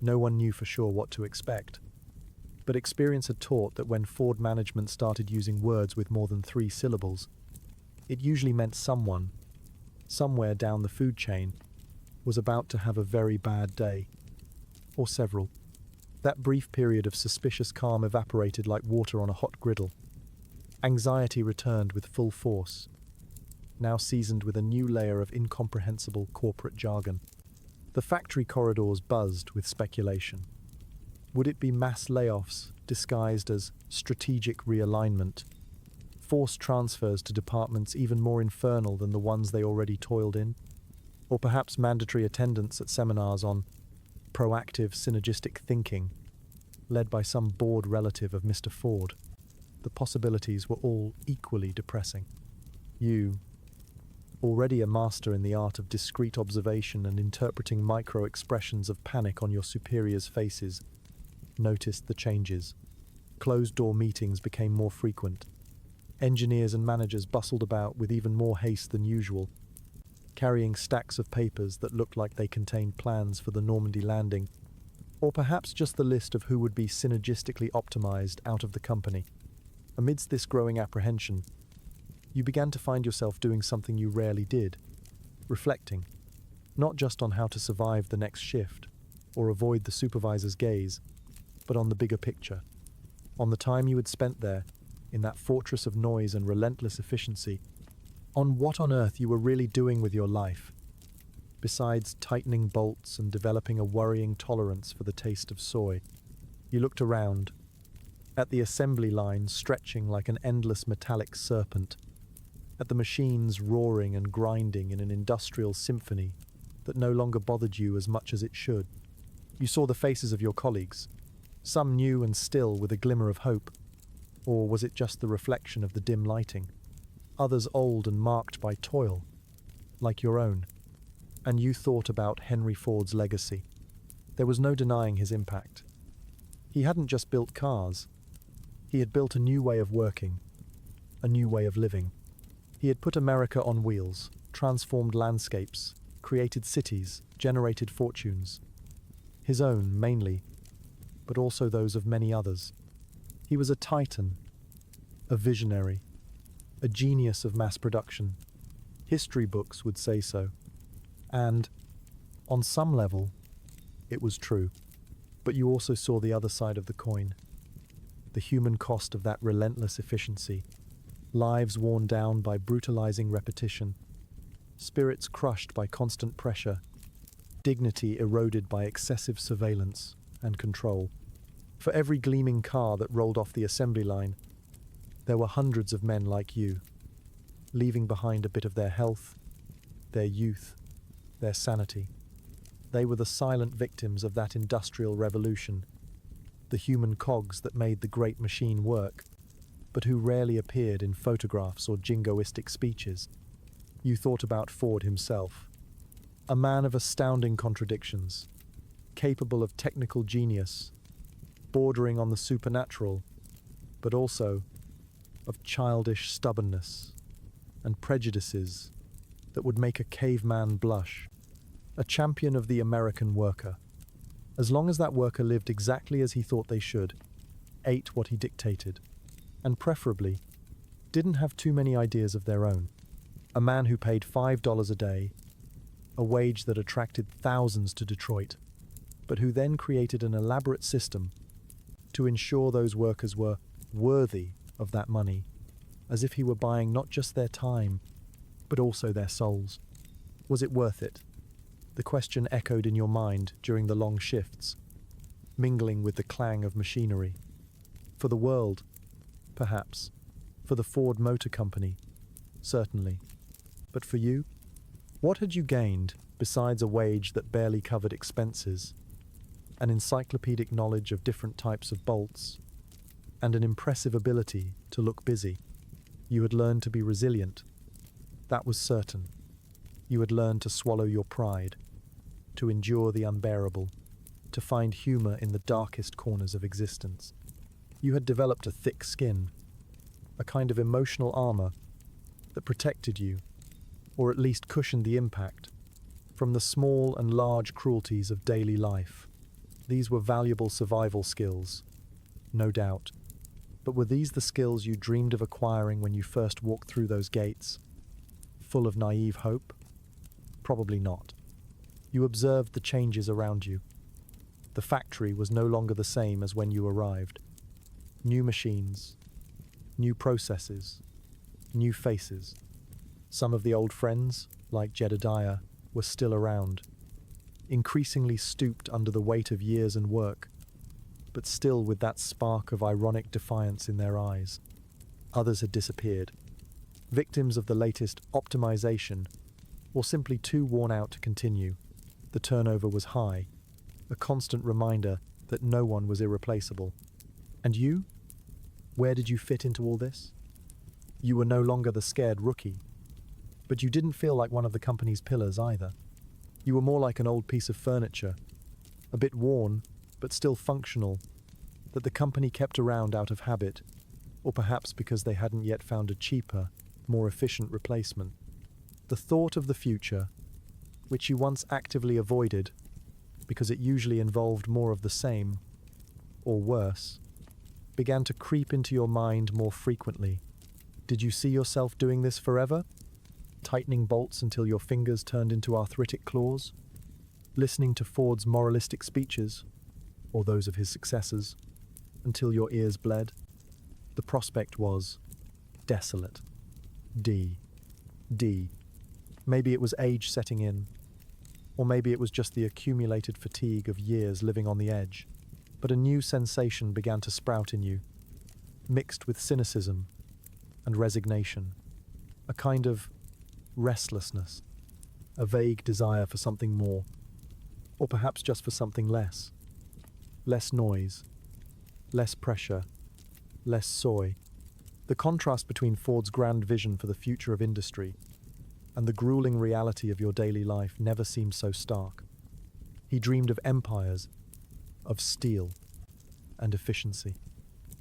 No one knew for sure what to expect. But experience had taught that when Ford management started using words with more than 3 syllables, it usually meant someone, somewhere down the food chain, was about to have a very bad day. Or several. That brief period of suspicious calm evaporated like water on a hot griddle. Anxiety returned with full force, now seasoned with a new layer of incomprehensible corporate jargon. The factory corridors buzzed with speculation. Would it be mass layoffs disguised as strategic realignment? Forced transfers to departments even more infernal than the ones they already toiled in? Or perhaps mandatory attendance at seminars on proactive synergistic thinking, led by some bored relative of Mr. Ford? The possibilities were all equally depressing. You, already a master in the art of discreet observation and interpreting micro-expressions of panic on your superiors' faces, noticed the changes. Closed-door meetings became more frequent. Engineers and managers bustled about with even more haste than usual, carrying stacks of papers that looked like they contained plans for the Normandy landing, or perhaps just the list of who would be synergistically optimized out of the company. Amidst this growing apprehension, you began to find yourself doing something you rarely did, reflecting, not just on how to survive the next shift or avoid the supervisor's gaze, but on the bigger picture, on the time you had spent there, in that fortress of noise and relentless efficiency, on what on earth you were really doing with your life, besides tightening bolts and developing a worrying tolerance for the taste of soy. You looked around, at the assembly line stretching like an endless metallic serpent, at the machines roaring and grinding in an industrial symphony that no longer bothered you as much as it should. You saw the faces of your colleagues, some new and still with a glimmer of hope, or was it just the reflection of the dim lighting? Others old and marked by toil, like your own. And you thought about Henry Ford's legacy. There was no denying his impact. He hadn't just built cars. He had built a new way of working, a new way of living. He had put America on wheels, transformed landscapes, created cities, generated fortunes. His own, mainly, but also those of many others. He was a titan, a visionary, a genius of mass production. History books would say so. And, on some level, it was true. But you also saw the other side of the coin. The human cost of that relentless efficiency. Lives worn down by brutalizing repetition. Spirits crushed by constant pressure. Dignity eroded by excessive surveillance and control. For every gleaming car that rolled off the assembly line, there were hundreds of men like you, leaving behind a bit of their health, their youth, their sanity. They were the silent victims of that industrial revolution, the human cogs that made the great machine work, but who rarely appeared in photographs or jingoistic speeches. You thought about Ford himself, a man of astounding contradictions, capable of technical genius, bordering on the supernatural, but also of childish stubbornness and prejudices that would make a caveman blush, a champion of the American worker. As long as that worker lived exactly as he thought they should, ate what he dictated, and preferably didn't have too many ideas of their own. A man who paid $5 a day, a wage that attracted thousands to Detroit, but who then created an elaborate system to ensure those workers were worthy of that money, as if he were buying not just their time, but also their souls. Was it worth it? The question echoed in your mind during the long shifts, mingling with the clang of machinery. For the world, perhaps. For the Ford Motor Company, certainly. But for you? What had you gained besides a wage that barely covered expenses, an encyclopedic knowledge of different types of bolts, and an impressive ability to look busy. You had learned to be resilient. That was certain. You had learned to swallow your pride, to endure the unbearable, to find humor in the darkest corners of existence. You had developed a thick skin, a kind of emotional armor that protected you, or at least cushioned the impact, from the small and large cruelties of daily life. These were valuable survival skills, no doubt. But were these the skills you dreamed of acquiring when you first walked through those gates, full of naive hope? Probably not. You observed the changes around you. The factory was no longer the same as when you arrived. New machines, new processes, new faces. Some of the old friends, like Jedediah, were still around, increasingly stooped under the weight of years and work, but still with that spark of ironic defiance in their eyes. Others had disappeared, victims of the latest optimization, or simply too worn out to continue. The turnover was high, a constant reminder that no one was irreplaceable. And you? Where did you fit into all this? You were no longer the scared rookie, but you didn't feel like one of the company's pillars either. You were more like an old piece of furniture, a bit worn, but still functional, that the company kept around out of habit, or perhaps because they hadn't yet found a cheaper, more efficient replacement. The thought of the future, which you once actively avoided, because it usually involved more of the same, or worse, began to creep into your mind more frequently. Did you see yourself doing this forever? Tightening bolts until your fingers turned into arthritic claws? Listening to Ford's moralistic speeches, or those of his successors, until your ears bled? The prospect was desolate. D. Maybe it was age setting in, or maybe it was just the accumulated fatigue of years living on the edge. But a new sensation began to sprout in you, mixed with cynicism and resignation, a kind of restlessness, a vague desire for something more, or perhaps just for something less. Less noise, less pressure, less soy. The contrast between Ford's grand vision for the future of industry and the grueling reality of your daily life never seemed so stark. He dreamed of empires, of steel and efficiency.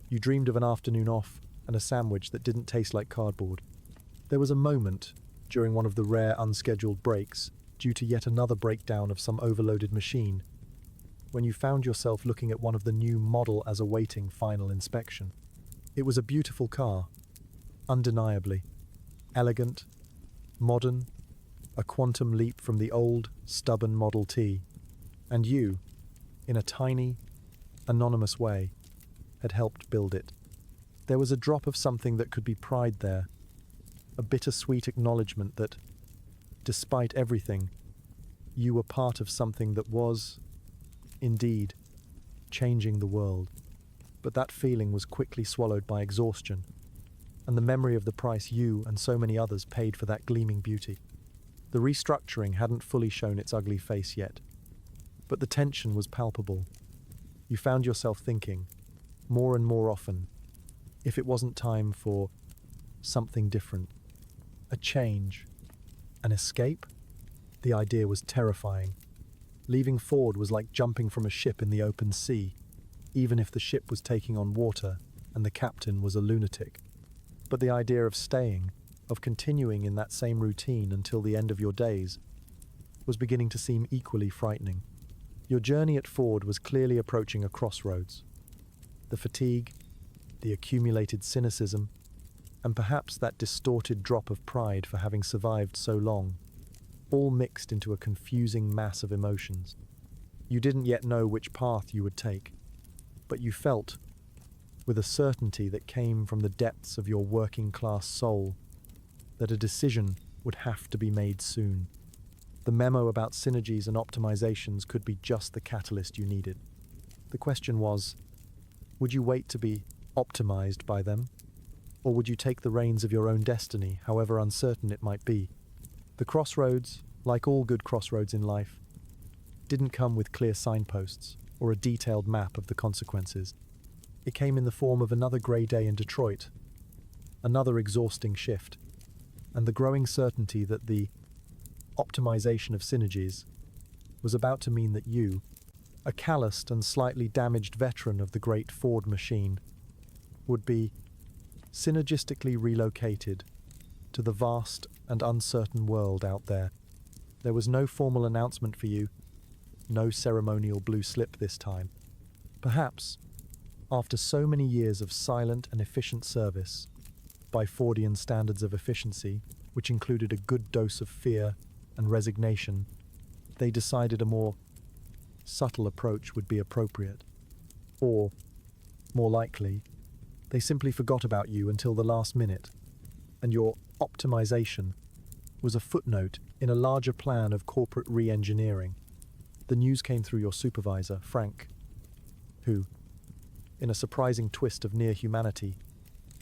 You dreamed of an afternoon off and a sandwich that didn't taste like cardboard. There was a moment, during one of the rare unscheduled breaks, due to yet another breakdown of some overloaded machine, when you found yourself looking at one of the new model as awaiting final inspection. It was a beautiful car, undeniably. Elegant, modern, a quantum leap from the old, stubborn Model T. And you, in a tiny, anonymous way, had helped build it. There was a drop of something that could be pride there, a bittersweet acknowledgement that, despite everything, you were part of something that was, indeed, changing the world. But that feeling was quickly swallowed by exhaustion, and the memory of the price you and so many others paid for that gleaming beauty. The restructuring hadn't fully shown its ugly face yet, but the tension was palpable. You found yourself thinking, more and more often, if it wasn't time for something different, a change, an escape. The idea was terrifying. Leaving Ford was like jumping from a ship in the open sea, even if the ship was taking on water and the captain was a lunatic. But the idea of staying, of continuing in that same routine until the end of your days, was beginning to seem equally frightening. Your journey at Ford was clearly approaching a crossroads. The fatigue, the accumulated cynicism, and perhaps that distorted drop of pride for having survived so long, all mixed into a confusing mass of emotions. You didn't yet know which path you would take, but you felt, with a certainty that came from the depths of your working-class soul, that a decision would have to be made soon. The memo about synergies and optimizations could be just the catalyst you needed. The question was, would you wait to be optimized by them? Or would you take the reins of your own destiny, however uncertain it might be? The crossroads like all good crossroads in life, didn't come with clear signposts or a detailed map of the consequences. It came in the form of another grey day in Detroit, another exhausting shift, and the growing certainty that the optimization of synergies was about to mean that you, a calloused and slightly damaged veteran of the great Ford machine, would be synergistically relocated to the vast and uncertain world out there. There was no formal announcement for you, no ceremonial blue slip this time. Perhaps, after so many years of silent and efficient service, by Fordian standards of efficiency, which included a good dose of fear and resignation, they decided a more subtle approach would be appropriate. Or, more likely, they simply forgot about you until the last minute, and your optimization was a footnote in a larger plan of corporate re-engineering. The news came through your supervisor, Frank, who, in a surprising twist of near humanity,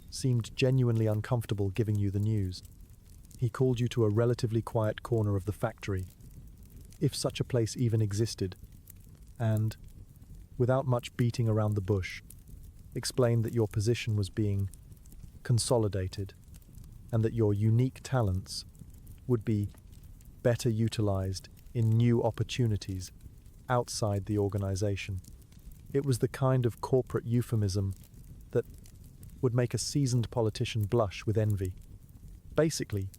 seemed genuinely uncomfortable giving you the news. He called you to a relatively quiet corner of the factory, if such a place even existed, and, without much beating around the bush, explained that your position was being consolidated and that your unique talents would be better utilized in new opportunities outside the organization. It was the kind of corporate euphemism that would make a seasoned politician blush with envy. Basically,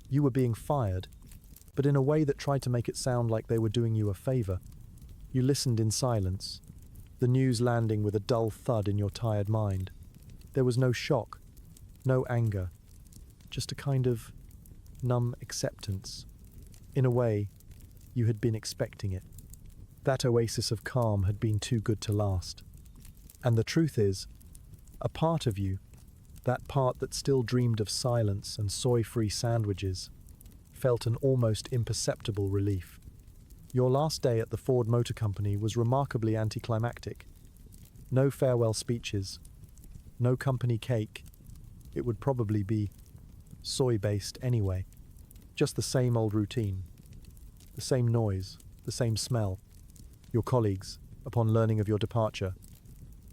you were being fired, but in a way that tried to make it sound like they were doing you a favor. You listened in silence, the news landing with a dull thud in your tired mind. There was no shock, no anger, just a kind of numb acceptance. In a way, you had been expecting it. That oasis of calm had been too good to last. And the truth is, a part of you, that part that still dreamed of silence and soy-free sandwiches, felt an almost imperceptible relief. Your last day at the Ford Motor Company was remarkably anticlimactic. No farewell speeches, no company cake. It would probably be soy-based anyway. Just the same old routine, the same noise, the same smell. Your colleagues, upon learning of your departure,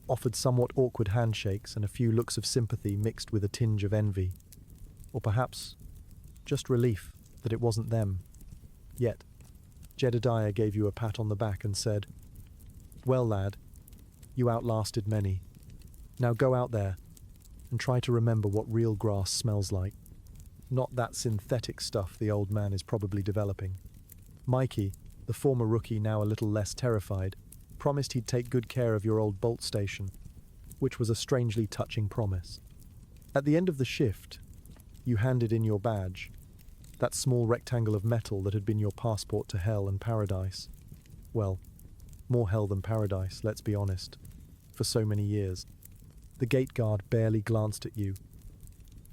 offered somewhat awkward handshakes and a few looks of sympathy mixed with a tinge of envy, or perhaps just relief that it wasn't them. Yet, Jedediah gave you a pat on the back and said, "Well, lad, you outlasted many. Now go out there and try to remember what real grass smells like. Not that synthetic stuff the old man is probably developing." Mikey, the former rookie now a little less terrified, promised he'd take good care of your old bolt station, which was a strangely touching promise. At the end of the shift, you handed in your badge, that small rectangle of metal that had been your passport to hell and paradise. Well, more hell than paradise, let's be honest, for so many years. The gate guard barely glanced at you,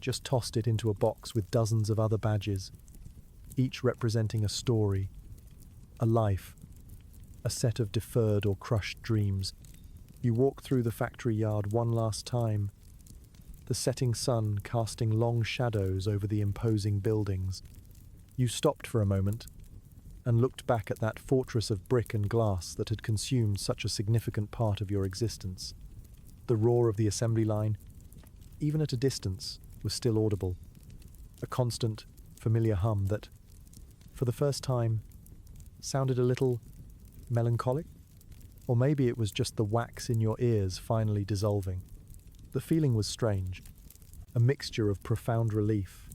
just tossed it into a box with dozens of other badges, each representing a story, a life, a set of deferred or crushed dreams. You walked through the factory yard one last time, the setting sun casting long shadows over the imposing buildings. You stopped for a moment and looked back at that fortress of brick and glass that had consumed such a significant part of your existence. The roar of the assembly line, even at a distance, was still audible, a constant, familiar hum that, for the first time, sounded a little melancholic? Or maybe it was just the wax in your ears finally dissolving. The feeling was strange, a mixture of profound relief,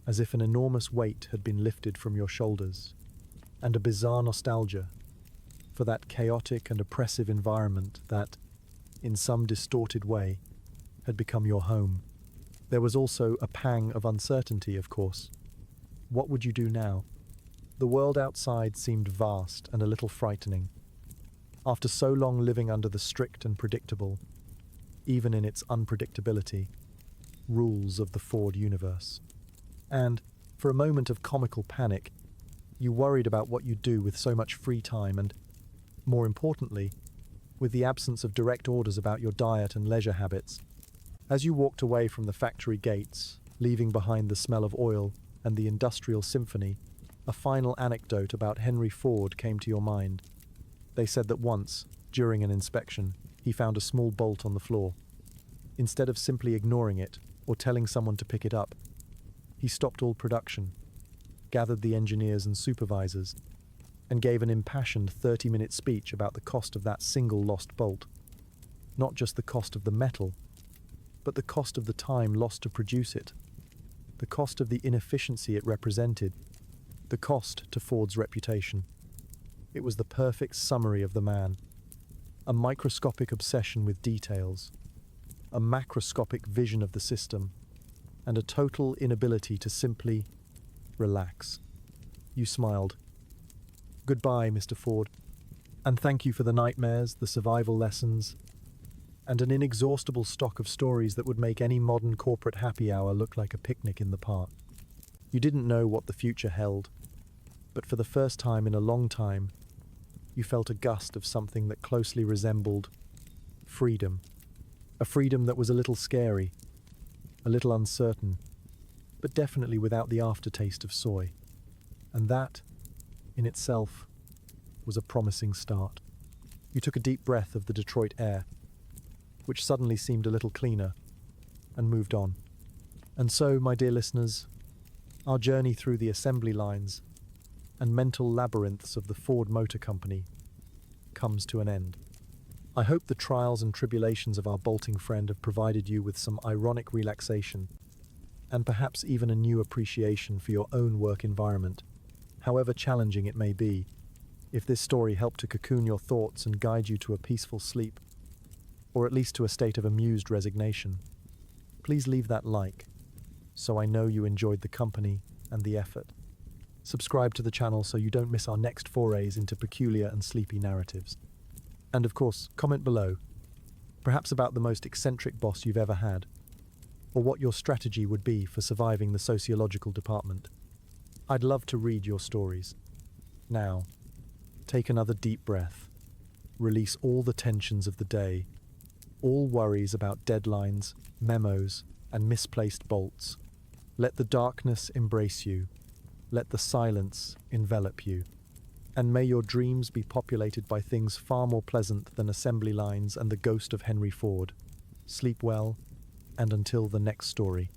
as if an enormous weight had been lifted from your shoulders, and a bizarre nostalgia for that chaotic and oppressive environment that, in some distorted way, had become your home. There was also a pang of uncertainty, of course. What would you do now? The world outside seemed vast and a little frightening. After so long living under the strict and predictable, even in its unpredictability, rules of the Ford universe. And, for a moment of comical panic, you worried about what you'd do with so much free time and, more importantly, with the absence of direct orders about your diet and leisure habits. As you walked away from the factory gates, leaving behind the smell of oil and the industrial symphony, A final anecdote about Henry Ford came to your mind. They said that once, during an inspection, he found a small bolt on the floor. Instead of simply ignoring it or telling someone to pick it up, he stopped all production, gathered the engineers and supervisors, and gave an impassioned 30-minute speech about the cost of that single lost bolt. Not just the cost of the metal, but the cost of the time lost to produce it, the cost of the inefficiency it represented, the cost to Ford's reputation. It was the perfect summary of the man. A microscopic obsession with details, a macroscopic vision of the system, and a total inability to simply relax. You smiled. Goodbye, Mr. Ford, and thank you for the nightmares, the survival lessons, and an inexhaustible stock of stories that would make any modern corporate happy hour look like a picnic in the park. You didn't know what the future held, but for the first time in a long time, you felt a gust of something that closely resembled freedom. A freedom that was a little scary, a little uncertain, but definitely without the aftertaste of soy. And that, in itself, was a promising start. You took a deep breath of the Detroit air, which suddenly seemed a little cleaner, and moved on. And so, my dear listeners, our journey through the assembly lines and mental labyrinths of the Ford Motor Company comes to an end. I hope the trials and tribulations of our bolting friend have provided you with some ironic relaxation and perhaps even a new appreciation for your own work environment, however challenging it may be. If this story helped to cocoon your thoughts and guide you to a peaceful sleep, or at least to a state of amused resignation, please leave that like, so I know you enjoyed the company and the effort. Subscribe to the channel so you don't miss our next forays into peculiar and sleepy narratives. And of course, comment below, perhaps about the most eccentric boss you've ever had, or what your strategy would be for surviving the sociological department. I'd love to read your stories. Now, take another deep breath. Release all the tensions of the day, all worries about deadlines, memos, and misplaced bolts. Let the darkness embrace you. Let the silence envelop you. And may your dreams be populated by things far more pleasant than assembly lines and the ghost of Henry Ford. Sleep well, and until the next story.